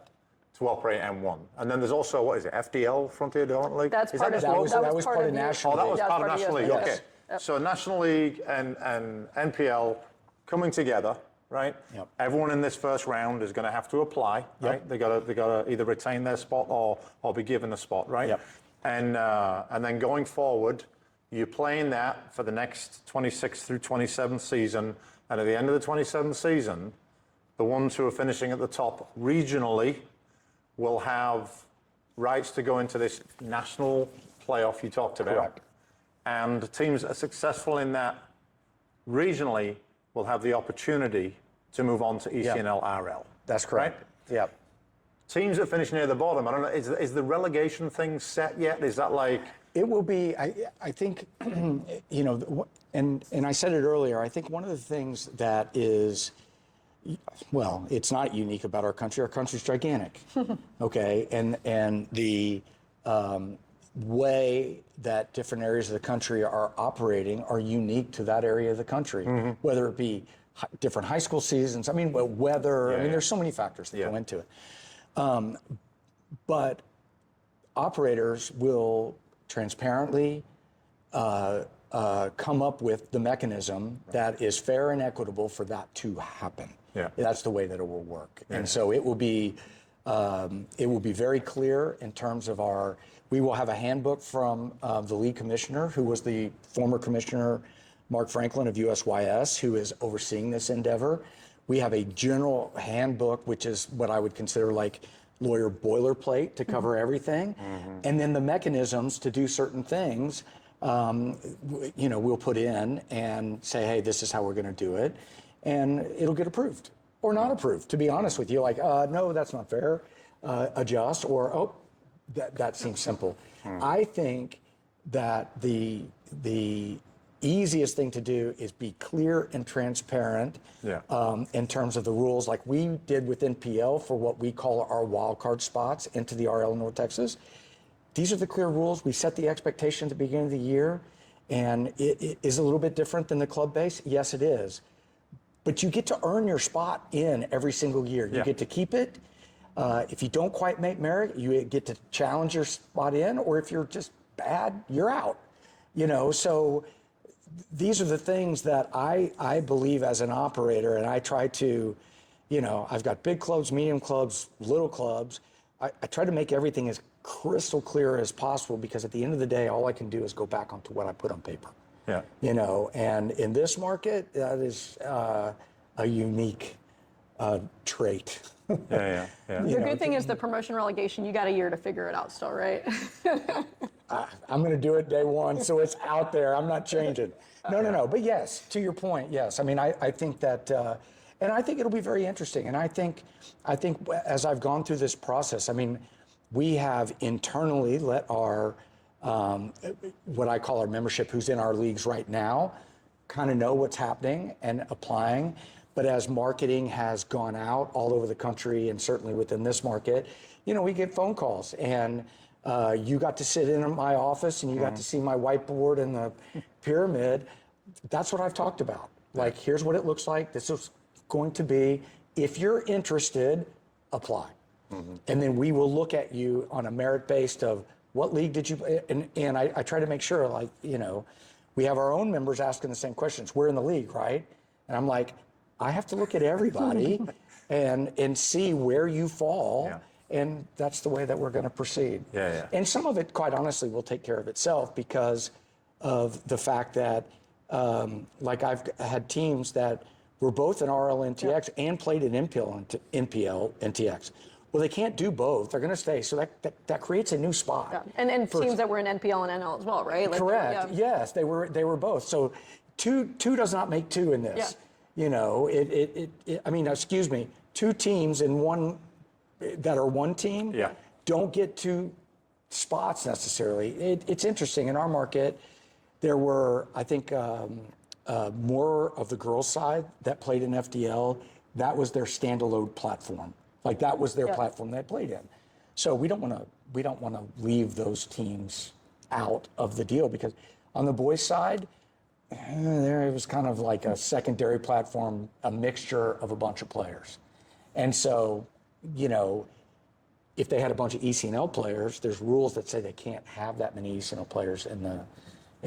to operate N1. And then there's also, what is it, FDL, Frontier Development League? That's is part that of just that local? was part of National Oh, that was Yeah, part of National League, yes. okay. Yep. So National League and NPL coming together, right? Yep. Everyone in this first round is going to have to apply, right? They got to either retain their spot or be given a spot, right? Yep. And then going forward, you're playing that for the next 26 through 27 season, and at the end of the 27 season, the ones who are finishing at the top regionally will have rights to go into this national playoff you talked about. Correct. And teams that are successful in that regionally will have the opportunity to move on to ECNL RL. That's correct. Right? Yep. teams that finish near the bottom, I don't know, is the relegation thing set yet? Is that like... It will be, I think, you know, and I said it earlier, I think one of the things that is, well, it's not unique about our country's gigantic, okay? And the way that different areas of the country are operating are unique to that area of the country, whether it be different high school seasons, I mean, weather, I mean, there's so many factors that go into it. But operators will transparently come up with the mechanism that is fair and equitable for that to happen. Yeah. That's the way that it will work. Yeah. And so it will be very clear in terms of we will have a handbook from the league commissioner, who was the former commissioner, Mark Franklin of USYS, who is overseeing this endeavor. We have a general handbook, which is what I would consider like lawyer boilerplate to cover everything. And then the mechanisms to do certain things, you know, we'll put in and say, hey, this is how we're going to do it. And it'll get approved or not approved, to be honest with you. Like, no, that's not fair. Adjust, or, oh, that seems simple. I think that the easiest thing to do is be clear and transparent in terms of the rules, like we did with NPL for what we call our wild card spots into the RL North Texas. These are the clear rules. We set the expectation at the beginning of the year, and it is a little bit different than the club base. Yes, it is. But you get to earn your spot in every single year. You get to keep it. If you don't quite make merit, you get to challenge your spot in, or if you're just bad, you're out. You know, so these are the things that I believe as an operator, and I try to, you know, I've got big clubs, medium clubs, little clubs. I try to make everything as crystal clear as possible, because at the end of the day, all I can do is go back onto what I put on paper. Yeah. You know, and in this market, that is a unique trait. The good thing is the promotion relegation, you got a year to figure it out still, right? I'm going to do it day one, so it's out there. I'm not changing. No. But yes, to your point, yes. I mean, I think that, and I think it'll be very interesting. And I think as I've gone through this process, I mean, we have internally let our, what I call our membership, who's in our leagues right now, kind of know what's happening and applying. But as marketing has gone out all over the country, and certainly within this market, you know, we get phone calls, and you got to sit in my office and you got to see my whiteboard and the pyramid. That's what I've talked about. Like, here's what it looks like. This is going to be, if you're interested, apply. And then we will look at you on a merit based of what league did you, and I try to make sure, like, you know, we have our own members asking the same questions. We're in the league, right? And I'm like, I have to look at everybody and see where you fall. And that's the way that we're going to proceed. And some of it, quite honestly, will take care of itself because of the fact that, like, I've had teams that were both in RL NTX and played in NPL NTX. Well, they can't do both. They're going to stay. So that creates a new spot. And teams that were in NPL and NL as well, right? Like, correct. Yes, they were both. So two does not make two in this. You know, I mean, excuse me, two teams in one that are one team don't get two spots necessarily. It's interesting. In our market, there were, I think, more of the girls' side that played in FDL. That was their standalone platform. Like, that was their platform they played in. So we don't want to leave those teams out of the deal, because on the boys' side, there it was kind of like a secondary platform, a mixture of a bunch of players. And so, you know, if they had a bunch of ECNL players, there's rules that say they can't have that many ECNL players in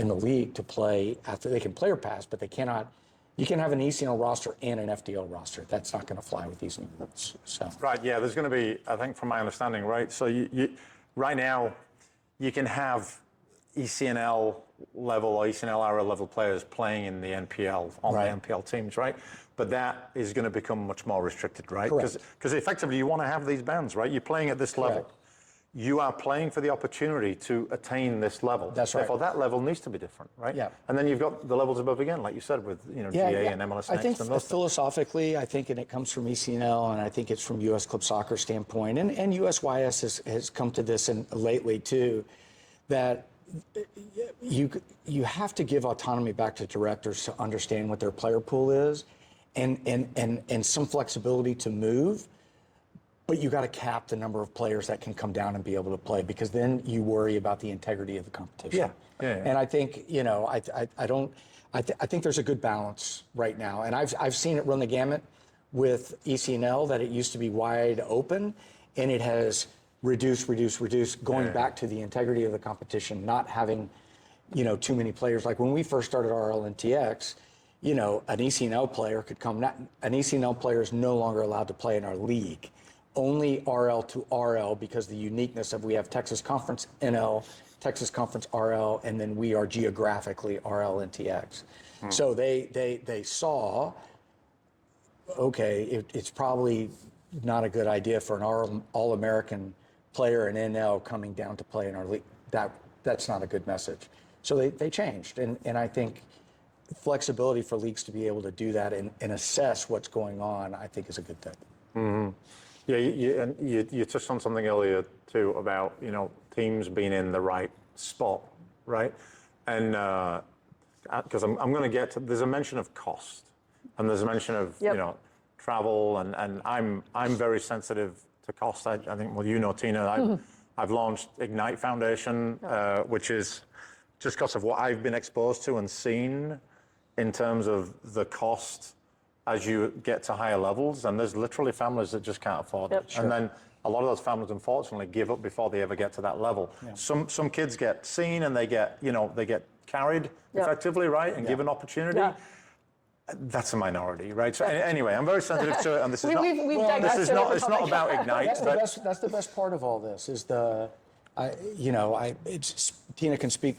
the league to play after. They can player pass, but they cannot. You can have an ECNL roster and an FDL roster. That's not going to fly with these new rules. So. Right. Yeah. There's going to be, I think, from my understanding, right. So you right now, you can have ECNL level or ECNL RL level players playing in the NPL on the NPL teams, right? But that is going to become much more restricted, right? Because effectively you want to have these bands, right? You're playing at this level. you are playing for the opportunity to attain this level. That's right. Therefore, that level needs to be different, right? Yeah. And then you've got the levels above again, like you said, with GA and MLS I Next think and those things. philosophically, I think, and it comes from ECNL, and I think it's from U.S. Club Soccer standpoint, and USYS has come to this lately too, that you have to give autonomy back to directors to understand what their player pool is, and some flexibility to move. But you got to cap the number of players that can come down and be able to play, because then you worry about the integrity of the competition. Yeah. And I think I think there's a good balance right now, and I've seen it run the gamut with ECNL, that it used to be wide open, and it has reduced, going back to the integrity of the competition, not having too many players. Like when we first started RLNTX, an ECNL player could come. An ECNL player is no longer allowed to play in our league. Only RL to RL, because the uniqueness of, we have Texas Conference NL, Texas Conference RL, and then we are geographically RL and TX. So they saw, okay, it's probably not a good idea for an All-American player in NL coming down to play in our league. That's not a good message. So they changed, and I think flexibility for leagues to be able to do that and assess what's going on, I think is a good thing. Mm-hmm. Yeah, you touched on something earlier too about teams being in the right spot, right? And because I'm going to get to, there's a mention of cost, and there's a mention of travel, and I'm very sensitive to cost. I think, well, Tina, I've launched Ignite Foundation, which is just because of what I've been exposed to and seen in terms of the cost as you get to higher levels, and there's literally families that just can't afford it. Sure. And then a lot of those families, unfortunately, give up before they ever get to that level. Yeah. Some kids get seen and they get carried effectively, right, and given opportunity. Yeah. That's a minority, right? So anyway, I'm very sensitive to it, and this is it's not about Ignite. That's the best part of all this is Tina can speak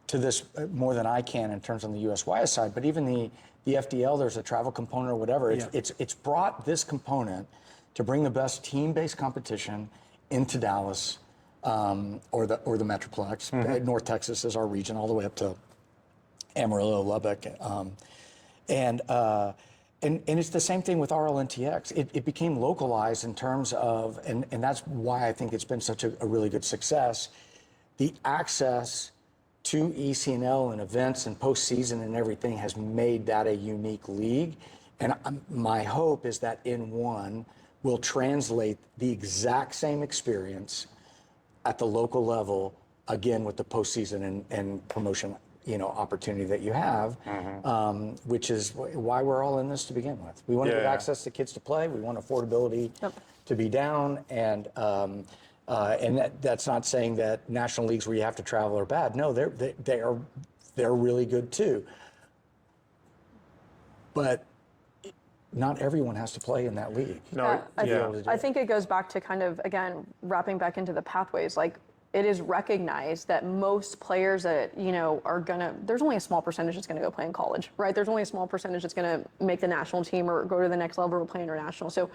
to this more than I can in terms on the USYS side, but even the FDL, there's a travel component or whatever. It's brought this component to bring the best team-based competition into Dallas or the Metroplex. Mm-hmm. North Texas is our region, all the way up to Amarillo, Lubbock, and it's the same thing with RLNTX. It became localized in terms of, and that's why I think it's been such a really good success. The access to ECNL and events and postseason and everything has made that a unique league. And my hope is that N1 will translate the exact same experience at the local level, again, with the postseason and promotion opportunity that you have, which is why we're all in this to begin with. We want to give access to kids to play. We want affordability to be down, and that's not saying that national leagues where you have to travel are bad. No, they're really good too. But not everyone has to play in that league. No, I think it goes back to kind of, again, wrapping back into the pathways. Like, it is recognized that most players that, are there's only a small percentage that's going to go play in college, right? There's only a small percentage that's going to make the national team or go to the next level or play international. So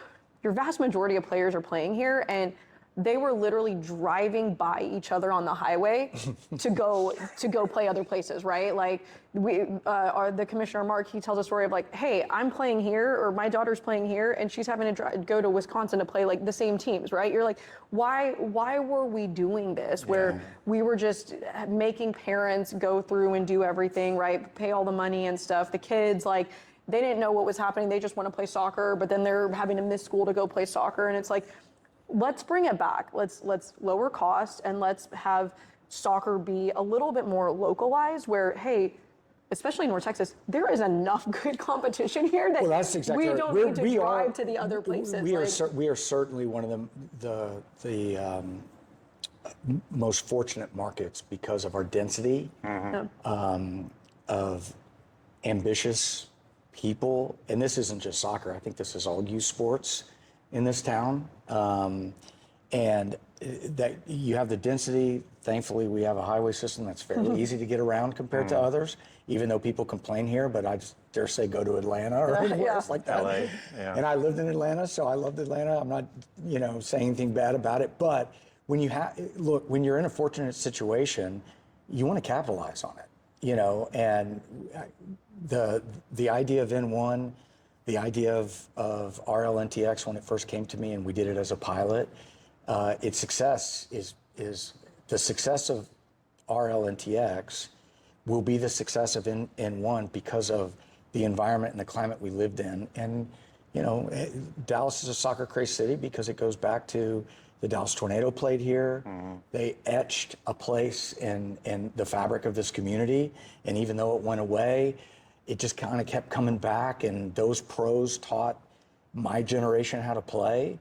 your vast majority of players are playing here, and they were literally driving by each other on the highway to go play other places, right? Like the commissioner Mark, he tells a story of like, hey, I'm playing here, or my daughter's playing here, and she's having to go to Wisconsin to play like the same teams, right? You're like, why were we doing this? Where we were just making parents go through and do everything, right? Pay all the money and stuff. The kids, like, they didn't know what was happening. They just want to play soccer, but then they're having to miss school to go play soccer, and it's like, let's bring it back. Let's lower cost, and let's have soccer be a little bit more localized where, hey, especially in North Texas, there is enough good competition here that that's exactly we don't need to drive to the other places. We are certainly one of the most fortunate markets because of our density of ambitious people. And this isn't just soccer. I think this is all youth sports in this town. And that you have the density. Thankfully, we have a highway system that's fairly easy to get around compared to others, even though people complain here, but I just dare say go to Atlanta or anywhere else like that. LA, yeah. And I lived in Atlanta, so I loved Atlanta. I'm not, saying anything bad about it, but when when you're in a fortunate situation, you want to capitalize on it, and the idea of N1, the idea of RLNTX when it first came to me and we did it as a pilot, its success is the success of RLNTX will be the success of N1 because of the environment and the climate we lived in. And, Dallas is a soccer crazy city because it goes back to the Dallas Tornado played here. They etched a place in the fabric of this community. And even though it went away, it just kind of kept coming back. And those pros taught my generation how to play.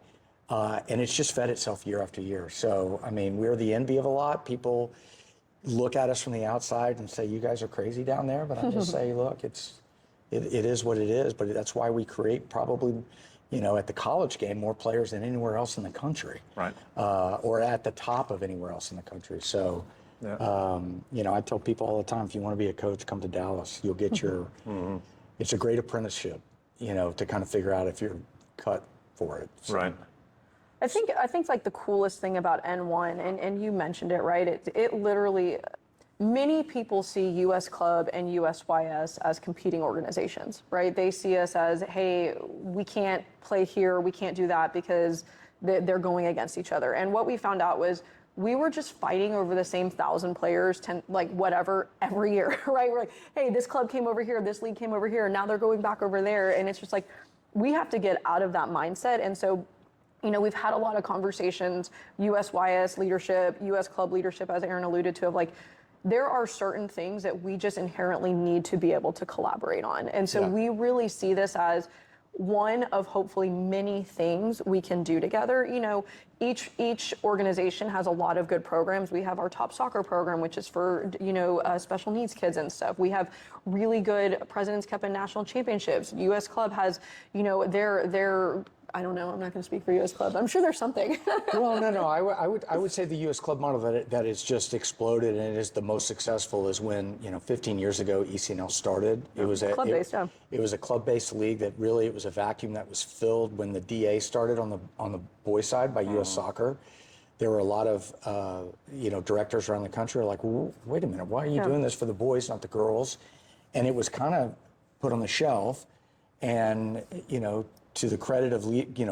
And it's just fed itself year after year. So, I mean, we're the envy of a lot. People look at us from the outside and say, you guys are crazy down there. But I just say, look, it is what it is. But that's why we create probably, at the college game, more players than anywhere else in the country. Right. Or at the top of anywhere else in the country. So, I tell people all the time, if you want to be a coach, come to Dallas. You'll get your, it's a great apprenticeship, to kind of figure out if you're cut for it. So. Right. I think like the coolest thing about N1, and you mentioned it, right? It literally, many people see US Club and USYS as competing organizations, right? They see us as, hey, we can't play here, we can't do that because they're going against each other. And what we found out was we were just fighting over the same 1,000 players, 10, whatever, every year, right? We're like, hey, this club came over here, this league came over here, and now they're going back over there. And it's just like, we have to get out of that mindset. And so, we've had a lot of conversations, USYS leadership, US Club leadership, as Aaron alluded to, of there are certain things that we just inherently need to be able to collaborate on. And so we really see this as one of hopefully many things we can do together. Each organization has a lot of good programs. We have our top soccer program, which is for, special needs kids and stuff. We have really good President's Cup and national championships. US Club has, their I don't know. I'm not going to speak for U.S. Club. I'm sure there's something. Well, no. I would say the U.S. Club model that has just exploded and it is the most successful is when 15 years ago ECNL started. It was a club-based. It was a club-based league that really it was a vacuum that was filled when the DA started on the boys side by U.S. Soccer. There were a lot of directors around the country who were like, well, wait a minute, why are you doing this for the boys, not the girls? And it was kind of put on the shelf, and to the credit of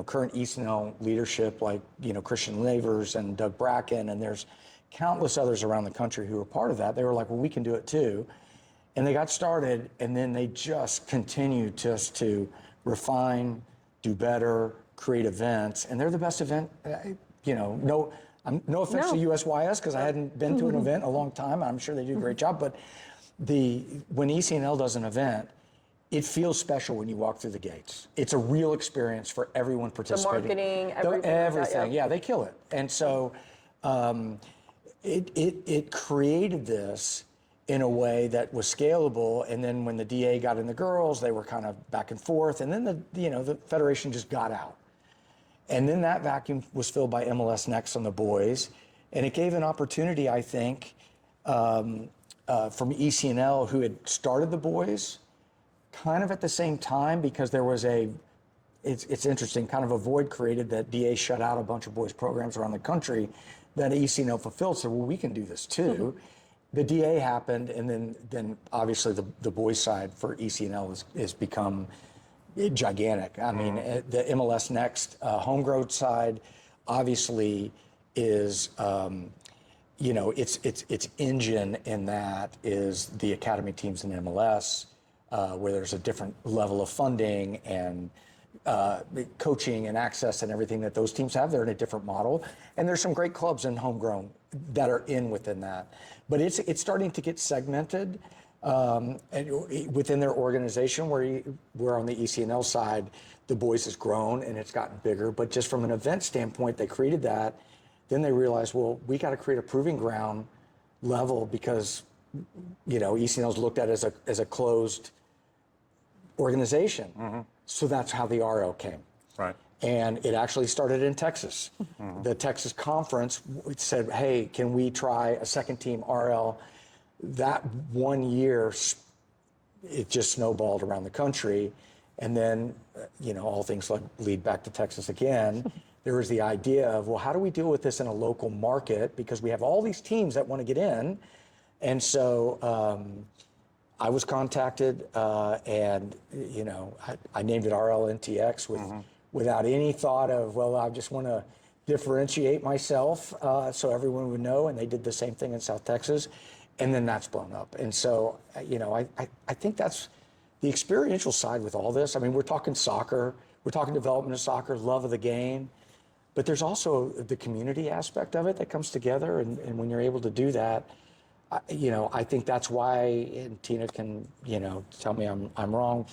current ECNL leadership like Christian Lavers and Doug Bracken, and there's countless others around the country who were part of that. They were like, well, we can do it too. And they got started, and then they just continued just to refine, do better, create events, and they're the best event. No offense to USYS because I hadn't been to an event in a long time. I'm sure they do a great job, but when ECNL does an event, it feels special when you walk through the gates. It's a real experience for everyone participating. The marketing, everything. Everything, yeah, they kill it. And so it created this in a way that was scalable. And then when the DA got in the girls, they were kind of back and forth. And then the federation just got out. And then that vacuum was filled by MLS Next on the boys. And it gave an opportunity, I think, from ECNL, who had started the boys, kind of at the same time, because there was it's interesting, kind of a void created that DA shut out a bunch of boys programs around the country that ECNL fulfilled. So, well, we can do this too. The DA happened, and then obviously the boys side for ECNL has become gigantic. I mean, the MLS Next homegrown side obviously is, its engine in that is the academy teams in MLS. Where there's a different level of funding and coaching and access and everything that those teams have. They're in a different model. And there's some great clubs in homegrown that are within that. But it's starting to get segmented within their organization where on the ECNL side, the boys has grown and it's gotten bigger. But just from an event standpoint, they created that. Then they realized, well, we got to create a proving ground level because, ECNL's looked at as a closed organization. So that's how the RL came. Right. And it actually started in Texas. The Texas conference said, hey, can we try a second team RL? That 1 year, it just snowballed around the country. And then, all things lead back to Texas again. There was the idea of, well, how do we deal with this in a local market? Because we have all these teams that want to get in. And so I was contacted and, I named it RLNTX without any thought of, well, I just want to differentiate myself so everyone would know. And they did the same thing in South Texas. And then that's blown up. And so, I think that's the experiential side with all this. I mean, we're talking soccer, we're talking development of soccer, love of the game, but there's also the community aspect of it that comes together. And when you're able to do that, I think that's why, and Tina can, tell me I'm wrong,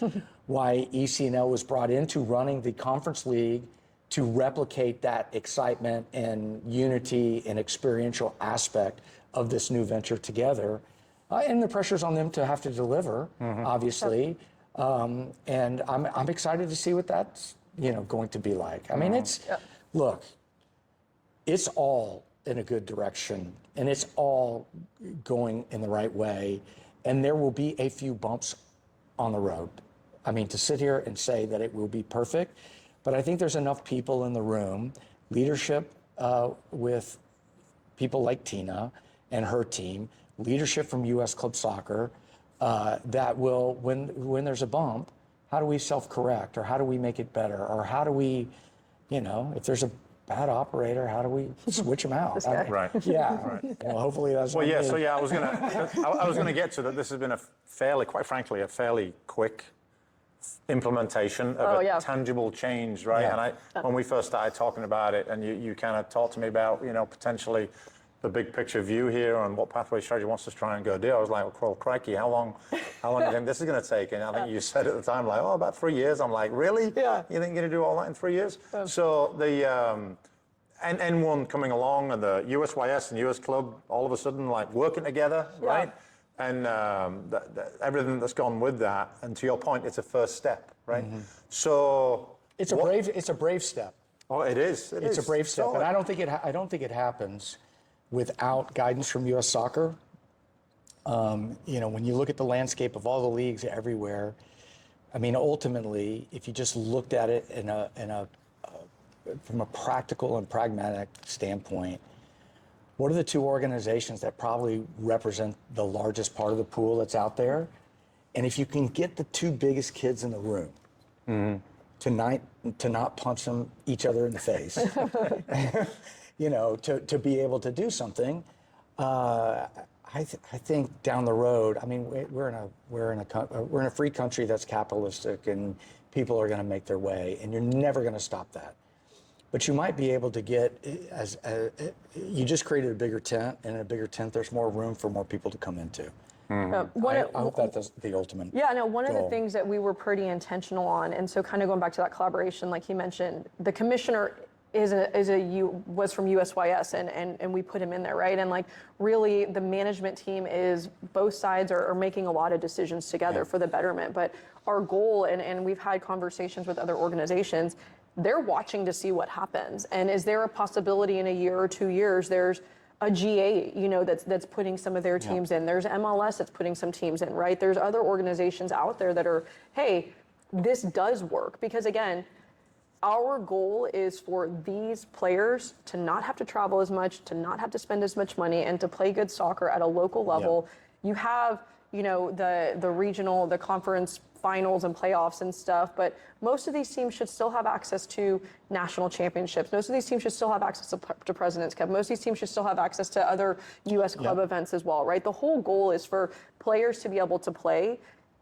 why ECNL was brought into running the conference league to replicate that excitement and unity and experiential aspect of this new venture together. And the pressure's on them to have to deliver, obviously. And I'm excited to see what that's, going to be like. I mean, look, it's all in a good direction and it's all going in the right way. And there will be a few bumps on the road. I mean, to sit here and say that it will be perfect, but I think there's enough people in the room, leadership with people like Tina and her team, leadership from U.S. Club Soccer, that will, when there's a bump, how do we self-correct, or how do we make it better, or how do we, if there's a bad operator, how do we switch them out? Right. Yeah. Right. Hopefully that's. Well, yeah. So yeah, I was gonna get to that. This has been quite frankly, a fairly quick implementation of a tangible change, right? Yeah. And when we first started talking about it, and you kind of talked to me about, potentially the big picture view here on what Pathway Strategy wants to try and go do, I was like, well, crikey, how long do you think this is going to take? And I think you said at the time, like, about 3 years. I'm like, really? Yeah. You think you're going to do all that in 3 years? So the and N1 coming along, and the USYS and US Club all of a sudden like working together, right? And everything that's gone with that. And to your point, it's a first step, right? So it's a brave step. Oh, it is. It's a brave step, and I don't think it happens without guidance from U.S. Soccer. When you look at the landscape of all the leagues everywhere, I mean, ultimately, if you just looked at it from a practical and pragmatic standpoint, what are the two organizations that probably represent the largest part of the pool that's out there? And if you can get the two biggest kids in the room to not punch each other in the face, to be able to do something, I think down the road, I mean, we're in a free country that's capitalistic, and people are going to make their way, and you're never going to stop that. But you might be able to get, you just created a bigger tent, and in a bigger tent, there's more room for more people to come into. I hope that's the ultimate one of the goal. things that we were pretty intentional on, and so kind of going back to that collaboration, like he mentioned, the commissioner was from USYS, and we put him in there, right? And like really the management team is, both sides are making a lot of decisions together for the betterment. But our goal, and we've had conversations with other organizations, they're watching to see what happens. And is there a possibility in a year or 2 years, there's a GA, that's putting some of their teams in. There's MLS that's putting some teams in, right? There's other organizations out there that are, hey, this does work. Because again, our goal is for these players to not have to travel as much, to not have to spend as much money, and to play good soccer at a local level. You have, the regional, the conference finals and playoffs and stuff, but most of these teams should still have access to national championships. Most of these teams should still have access to President's Cup. Most of these teams should still have access to other U.S. club events as well, right? The whole goal is for players to be able to play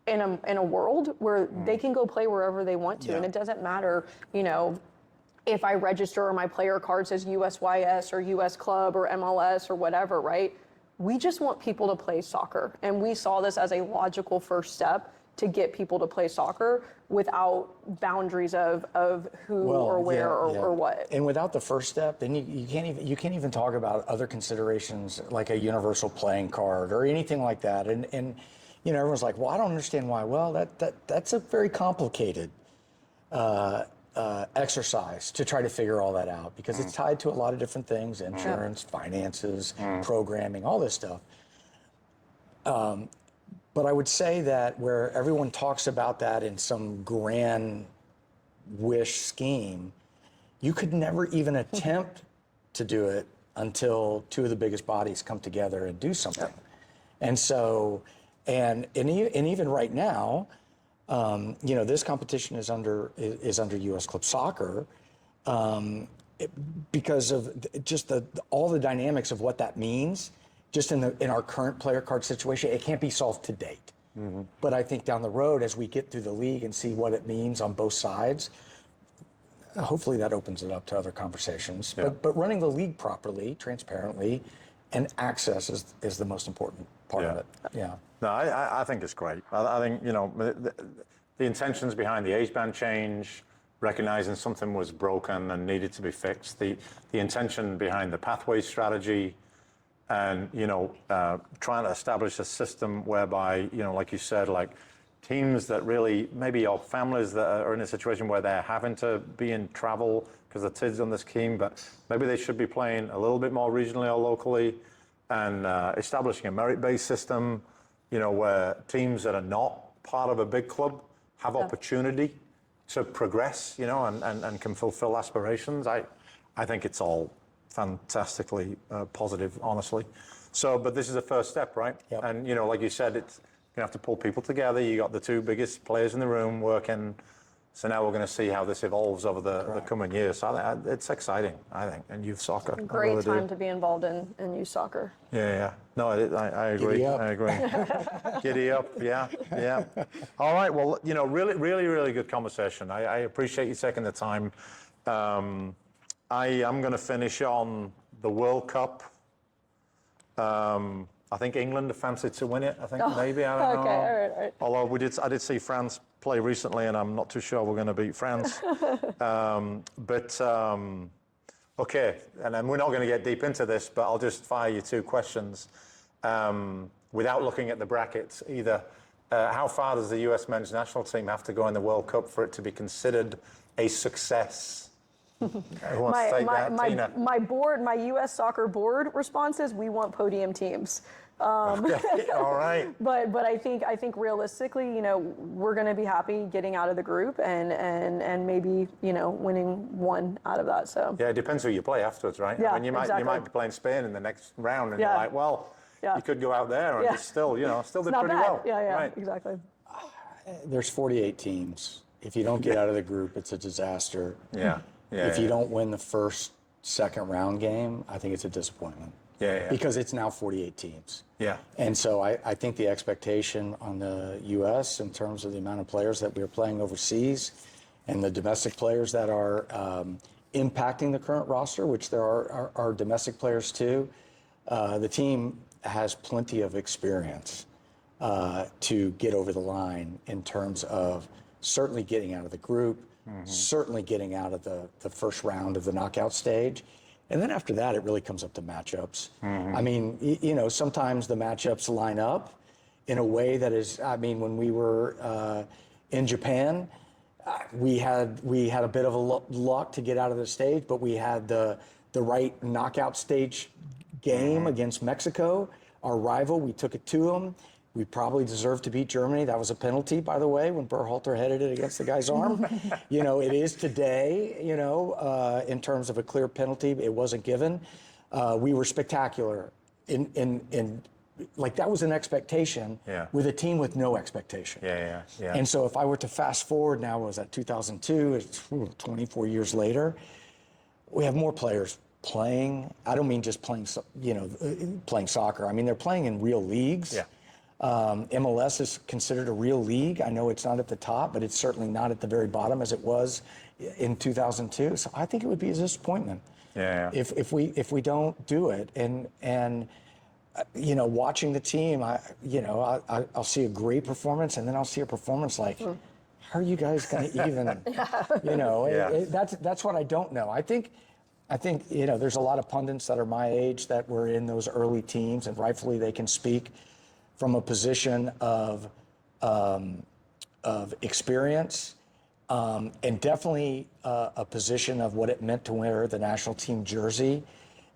in a world where they can go play wherever they want to, and it doesn't matter, if I register or my player card says USYS or US Club or MLS or whatever, right? We just want people to play soccer, and we saw this as a logical first step to get people to play soccer without boundaries of who or where or what. And without the first step, then you can't even talk about other considerations like a universal playing card or anything like that. And everyone's like, well, I don't understand why. Well, that's a very complicated exercise to try to figure all that out because it's tied to a lot of different things: insurance, finances, programming, all this stuff. But I would say that where everyone talks about that in some grand wish scheme, you could never even attempt to do it until two of the biggest bodies come together and do something. And so, and even right now, this competition is under U.S. Club Soccer because of just all the dynamics of what that means. Just in our current player card situation, it can't be solved to date. But I think down the road, as we get through the league and see what it means on both sides, hopefully that opens it up to other conversations. Yeah. But running the league properly, transparently, and access is the most important part of it. Yeah. No, I think it's great. I think, the intentions behind the age band change, recognizing something was broken and needed to be fixed, the intention behind the pathway strategy, and, trying to establish a system whereby, like you said, like teams that really, maybe are families that are in a situation where they're having to be in travel because the kids on this scheme, but maybe they should be playing a little bit more regionally or locally, and establishing a merit-based system, where teams that are not part of a big club have opportunity to progress, and can fulfill aspirations. I think it's all fantastically positive, honestly. So, but this is the first step, right? Yep. And, like you said, it's going to have to pull people together. You got the two biggest players in the room working. So now we're going to see how this evolves over the coming years. So it's exciting, I think, in youth soccer. Great time to be involved in youth soccer. Yeah. No, I agree. Giddy up. I agree. Giddy up. Yeah. All right. Well, really, really, really good conversation. I appreciate you taking the time. I am going to finish on the World Cup. I think England fancied to win it. I think maybe, I don't know. All right. Although I did see France play recently, and I'm not too sure we're going to beat France. Okay, and then we're not going to get deep into this, but I'll just fire you two questions without looking at the brackets either. How far does the US men's national team have to go in the World Cup for it to be considered a success? Who wants to take that? Tina? My U.S. soccer board response is we want podium teams. Okay, all right. But I think realistically, we're going to be happy getting out of the group and maybe winning one out of that. So yeah, it depends who you play afterwards, right? Yeah, I mean, you exactly. might be playing Spain in the next round, and you're like, well, you could go out there and it's still did not pretty bad. well. Yeah, right. exactly. There's 48 teams. If you don't get out of the group, it's a disaster. Yeah. If you don't win the first, second round game, I think it's a disappointment. Yeah. Because it's now 48 teams. Yeah. And so I think the expectation on the U.S. in terms of the amount of players that we are playing overseas and the domestic players that are impacting the current roster, which there are domestic players too, the team has plenty of experience to get over the line in terms of certainly getting out of the group, certainly getting out of the first round of the knockout stage. And then after that, it really comes up to matchups. I mean, sometimes the matchups line up in a way that is, when we were in Japan, we had a bit of a luck to get out of the stage, but we had the right knockout stage game against Mexico, our rival. We took it to them. We probably deserved to beat Germany. That was a penalty, by the way, when Berhalter headed it against the guy's arm. It is today, in terms of a clear penalty. It wasn't given. We were spectacular. Like that was an expectation with a team with no expectation. Yeah. And so if I were to fast forward now, was that 2002? It's 24 years later. We have more players playing. I don't mean just playing, playing soccer. I mean, they're playing in real leagues. Yeah. MLS is considered a real league. I know it's not at the top, but it's certainly not at the very bottom as it was in 2002. So I think it would be a disappointment if we don't do it. And watching the team, I'll see a great performance, and then I'll see a performance like, how are you guys going to even? That's what I don't know. I think there's a lot of pundits that are my age that were in those early teams, and rightfully they can speak from a position of experience and definitely a position of what it meant to wear the national team jersey,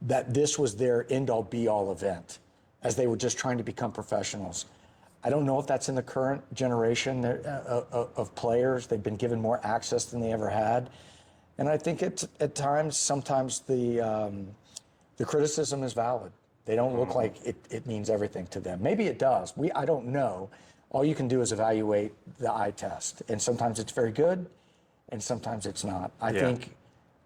that this was their end-all be-all event as they were just trying to become professionals. I don't know if that's in the current generation of players. They've been given more access than they ever had. And I think at times, sometimes the criticism is valid. They don't look like it means everything to them. Maybe it does. I don't know. All you can do is evaluate the eye test. And sometimes it's very good, and sometimes it's not. I think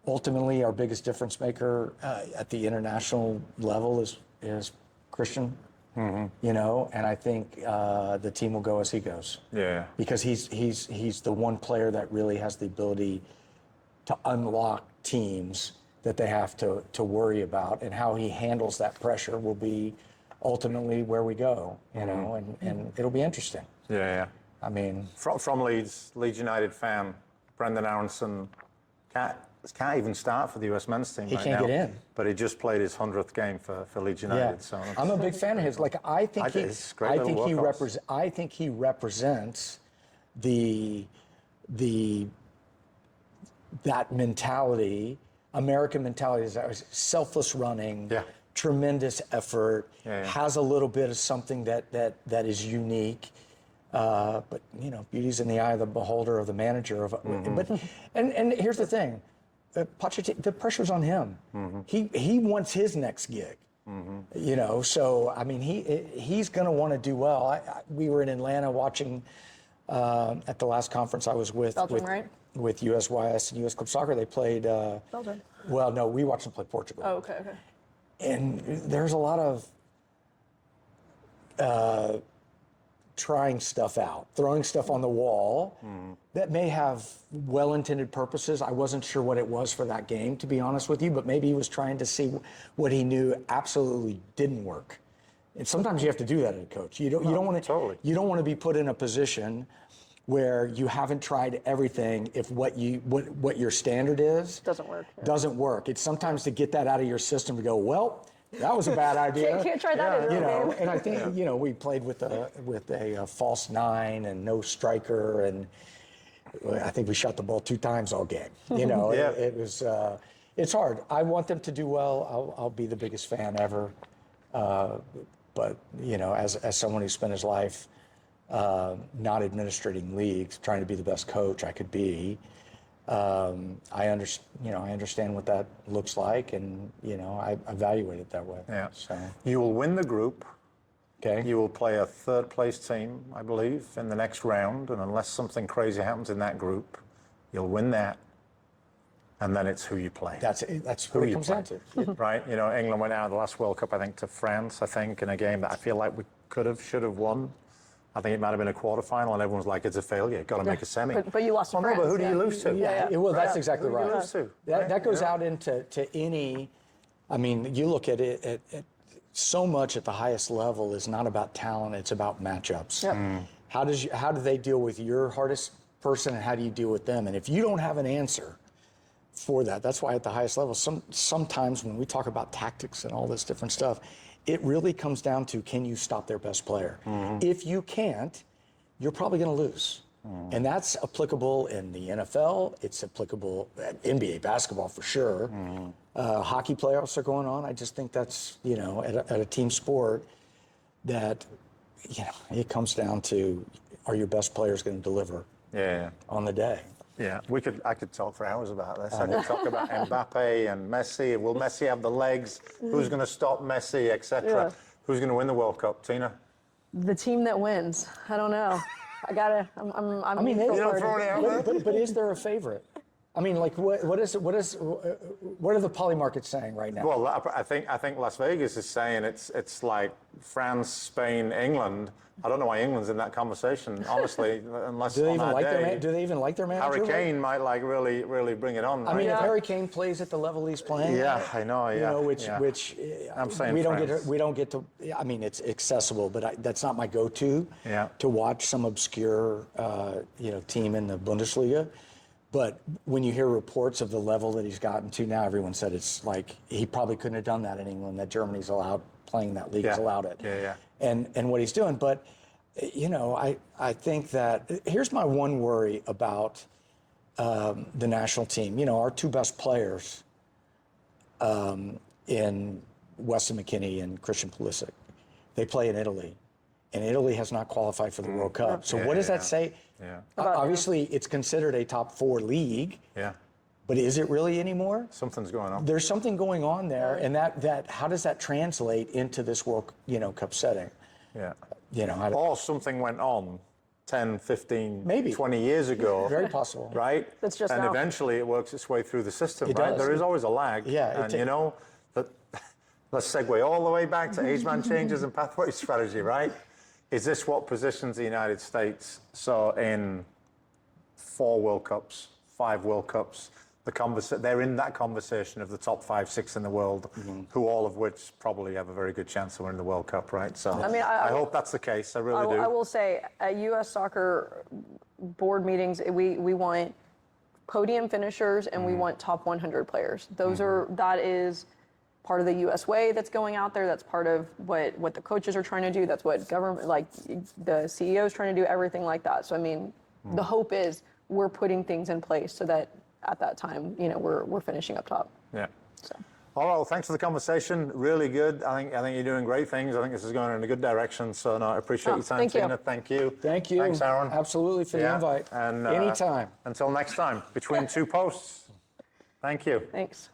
ultimately our biggest difference maker at the international level is Christian. You know, and I think the team will go as he goes. Yeah. Because he's the one player that really has the ability to unlock teams that they have to worry about, and how he handles that pressure will be ultimately where we go, you know, and it'll be interesting. Yeah. I mean, From Leeds United fan, Brendan Aronson can't even start for the US men's team He right can't now. get in. But he just played his 100th game for Leeds United. So I'm a big fan of his. Like, I think it's a great little workhorse. I think he represents that mentality, American mentality, is selfless running, tremendous effort, has a little bit of something that is unique. But you know, beauty's in the eye of the beholder, of the manager. But and here's the thing, Pochettino, the pressure's on him. He wants his next gig. You know, so I mean, he's going to want to do well. We were in Atlanta watching at the last conference I was with. Belgium, right? With USYS and US Club Soccer. They played. Belgium. Well, no, we watched them play Portugal. Oh, okay. And there's a lot of trying stuff out, throwing stuff on the wall that may have well-intended purposes. I wasn't sure what it was for that game, to be honest with you, but maybe he was trying to see what he knew absolutely didn't work. And sometimes you have to do that as a coach. You don't want to be put in a position where you haven't tried everything if what your standard is doesn't work. It's sometimes to get that out of your system to go, well, that was a bad idea. Can't try that in a game. And I think you know, we played with a false nine and no striker, and I think we shot the ball 2 times all game. You know, it was it's hard. I want them to do well. I'll be the biggest fan ever. But you know, as someone who spent his life not administrating leagues, trying to be the best coach I could be, I understand what that looks like, and you know, I evaluate it that way. Yeah. So you will win the group. okay. You will play a 3rd place team, I believe, in the next round, and unless something crazy happens in that group, you'll win that. And then it's who you play. That's what it comes down to. Right? You know, England went out of the last World Cup, I think, to France, in a game that I feel like we should have won. I think it might have been a quarterfinal, and everyone's like, it's a failure. Got to make a semi. But you lost to France. But who do you lose to? Well, that's exactly Who do right. you lose to? That goes out into any. I mean, you look at it. So much at the highest level is not about talent; it's about matchups. How do they deal with your hardest person, and how do you deal with them? And if you don't have an answer for that, that's why at the highest level, sometimes when we talk about tactics and all this different stuff, it really comes down to, can you stop their best player? If you can't, you're probably going to lose. And that's applicable in the NFL. It's applicable at NBA basketball for sure. Hockey playoffs are going on. I just think that's, you know, at a team sport, that, you know, it comes down to, are your best players going to deliver on the day? Yeah, I could talk for hours about this. I could talk about Mbappe and Messi. Will Messi have the legs? Who's going to stop Messi, etc.? Who's going to win the World Cup, Tina? The team that wins. I don't know. I mean, you don't throw it out there. But is there a favorite? I mean, like, what are the poly markets saying right now? Well, I think Las Vegas is saying it's like France, Spain, England. I don't know why England's in that conversation, honestly, unless do they on even that day. do they even like their manager? Harry Kane might like really bring it on. I mean, right? if Harry Kane plays at the level he's playing, I know. you know, which I'm saying we don't get to. I mean, it's accessible, but that's not my go-to. To watch some obscure, team in the Bundesliga. But when you hear reports of the level that he's gotten to now, everyone said it's like he probably couldn't have done that in England. That Germany's playing that league has allowed it. And what he's doing, but you know, I think that here's my one worry about the national team. You know, our two best players in Weston McKennie and Christian Pulisic, they play in Italy. And Italy has not qualified for the World Cup. So what does that say? Yeah. Obviously, it's considered a top 4 league. Yeah. But is it really anymore? Something's going on. There's something going on there, and that how does that translate into this World Cup setting? Yeah. You know, Or something went on 10, 15, Maybe. 20 years ago. Very possible. Right? That's just and now. eventually it works its way through the system, It right? does. There is always a lag. Yeah, And you know, that let's segue all the way back to age man changes and pathway strategy, right? Is this what positions the United States? So in 4 World Cups, 5 World Cups, they're in that conversation of the top 5, 6 in the world, who all of which probably have a very good chance of winning the World Cup, right? So I mean, I hope that's the case. I really do. I will say at U.S. soccer board meetings, we want podium finishers and we want top 100 players. That is part of the U.S. way that's going out there. That's part of what the coaches are trying to do. That's what government, like the CEO is trying to do, everything like that. So, I mean, the hope is we're putting things in place so that at that time, you know, we're finishing up top. Yeah. So. All right, well, thanks for the conversation. Really good. I think you're doing great things. I think this is going in a good direction. So, no, I appreciate your time, thank you. Tina. Thank you. Thank you. Thanks, Aaron. Absolutely for the invite. And Anytime. Until next time, between 2 posts. Thank you. Thanks.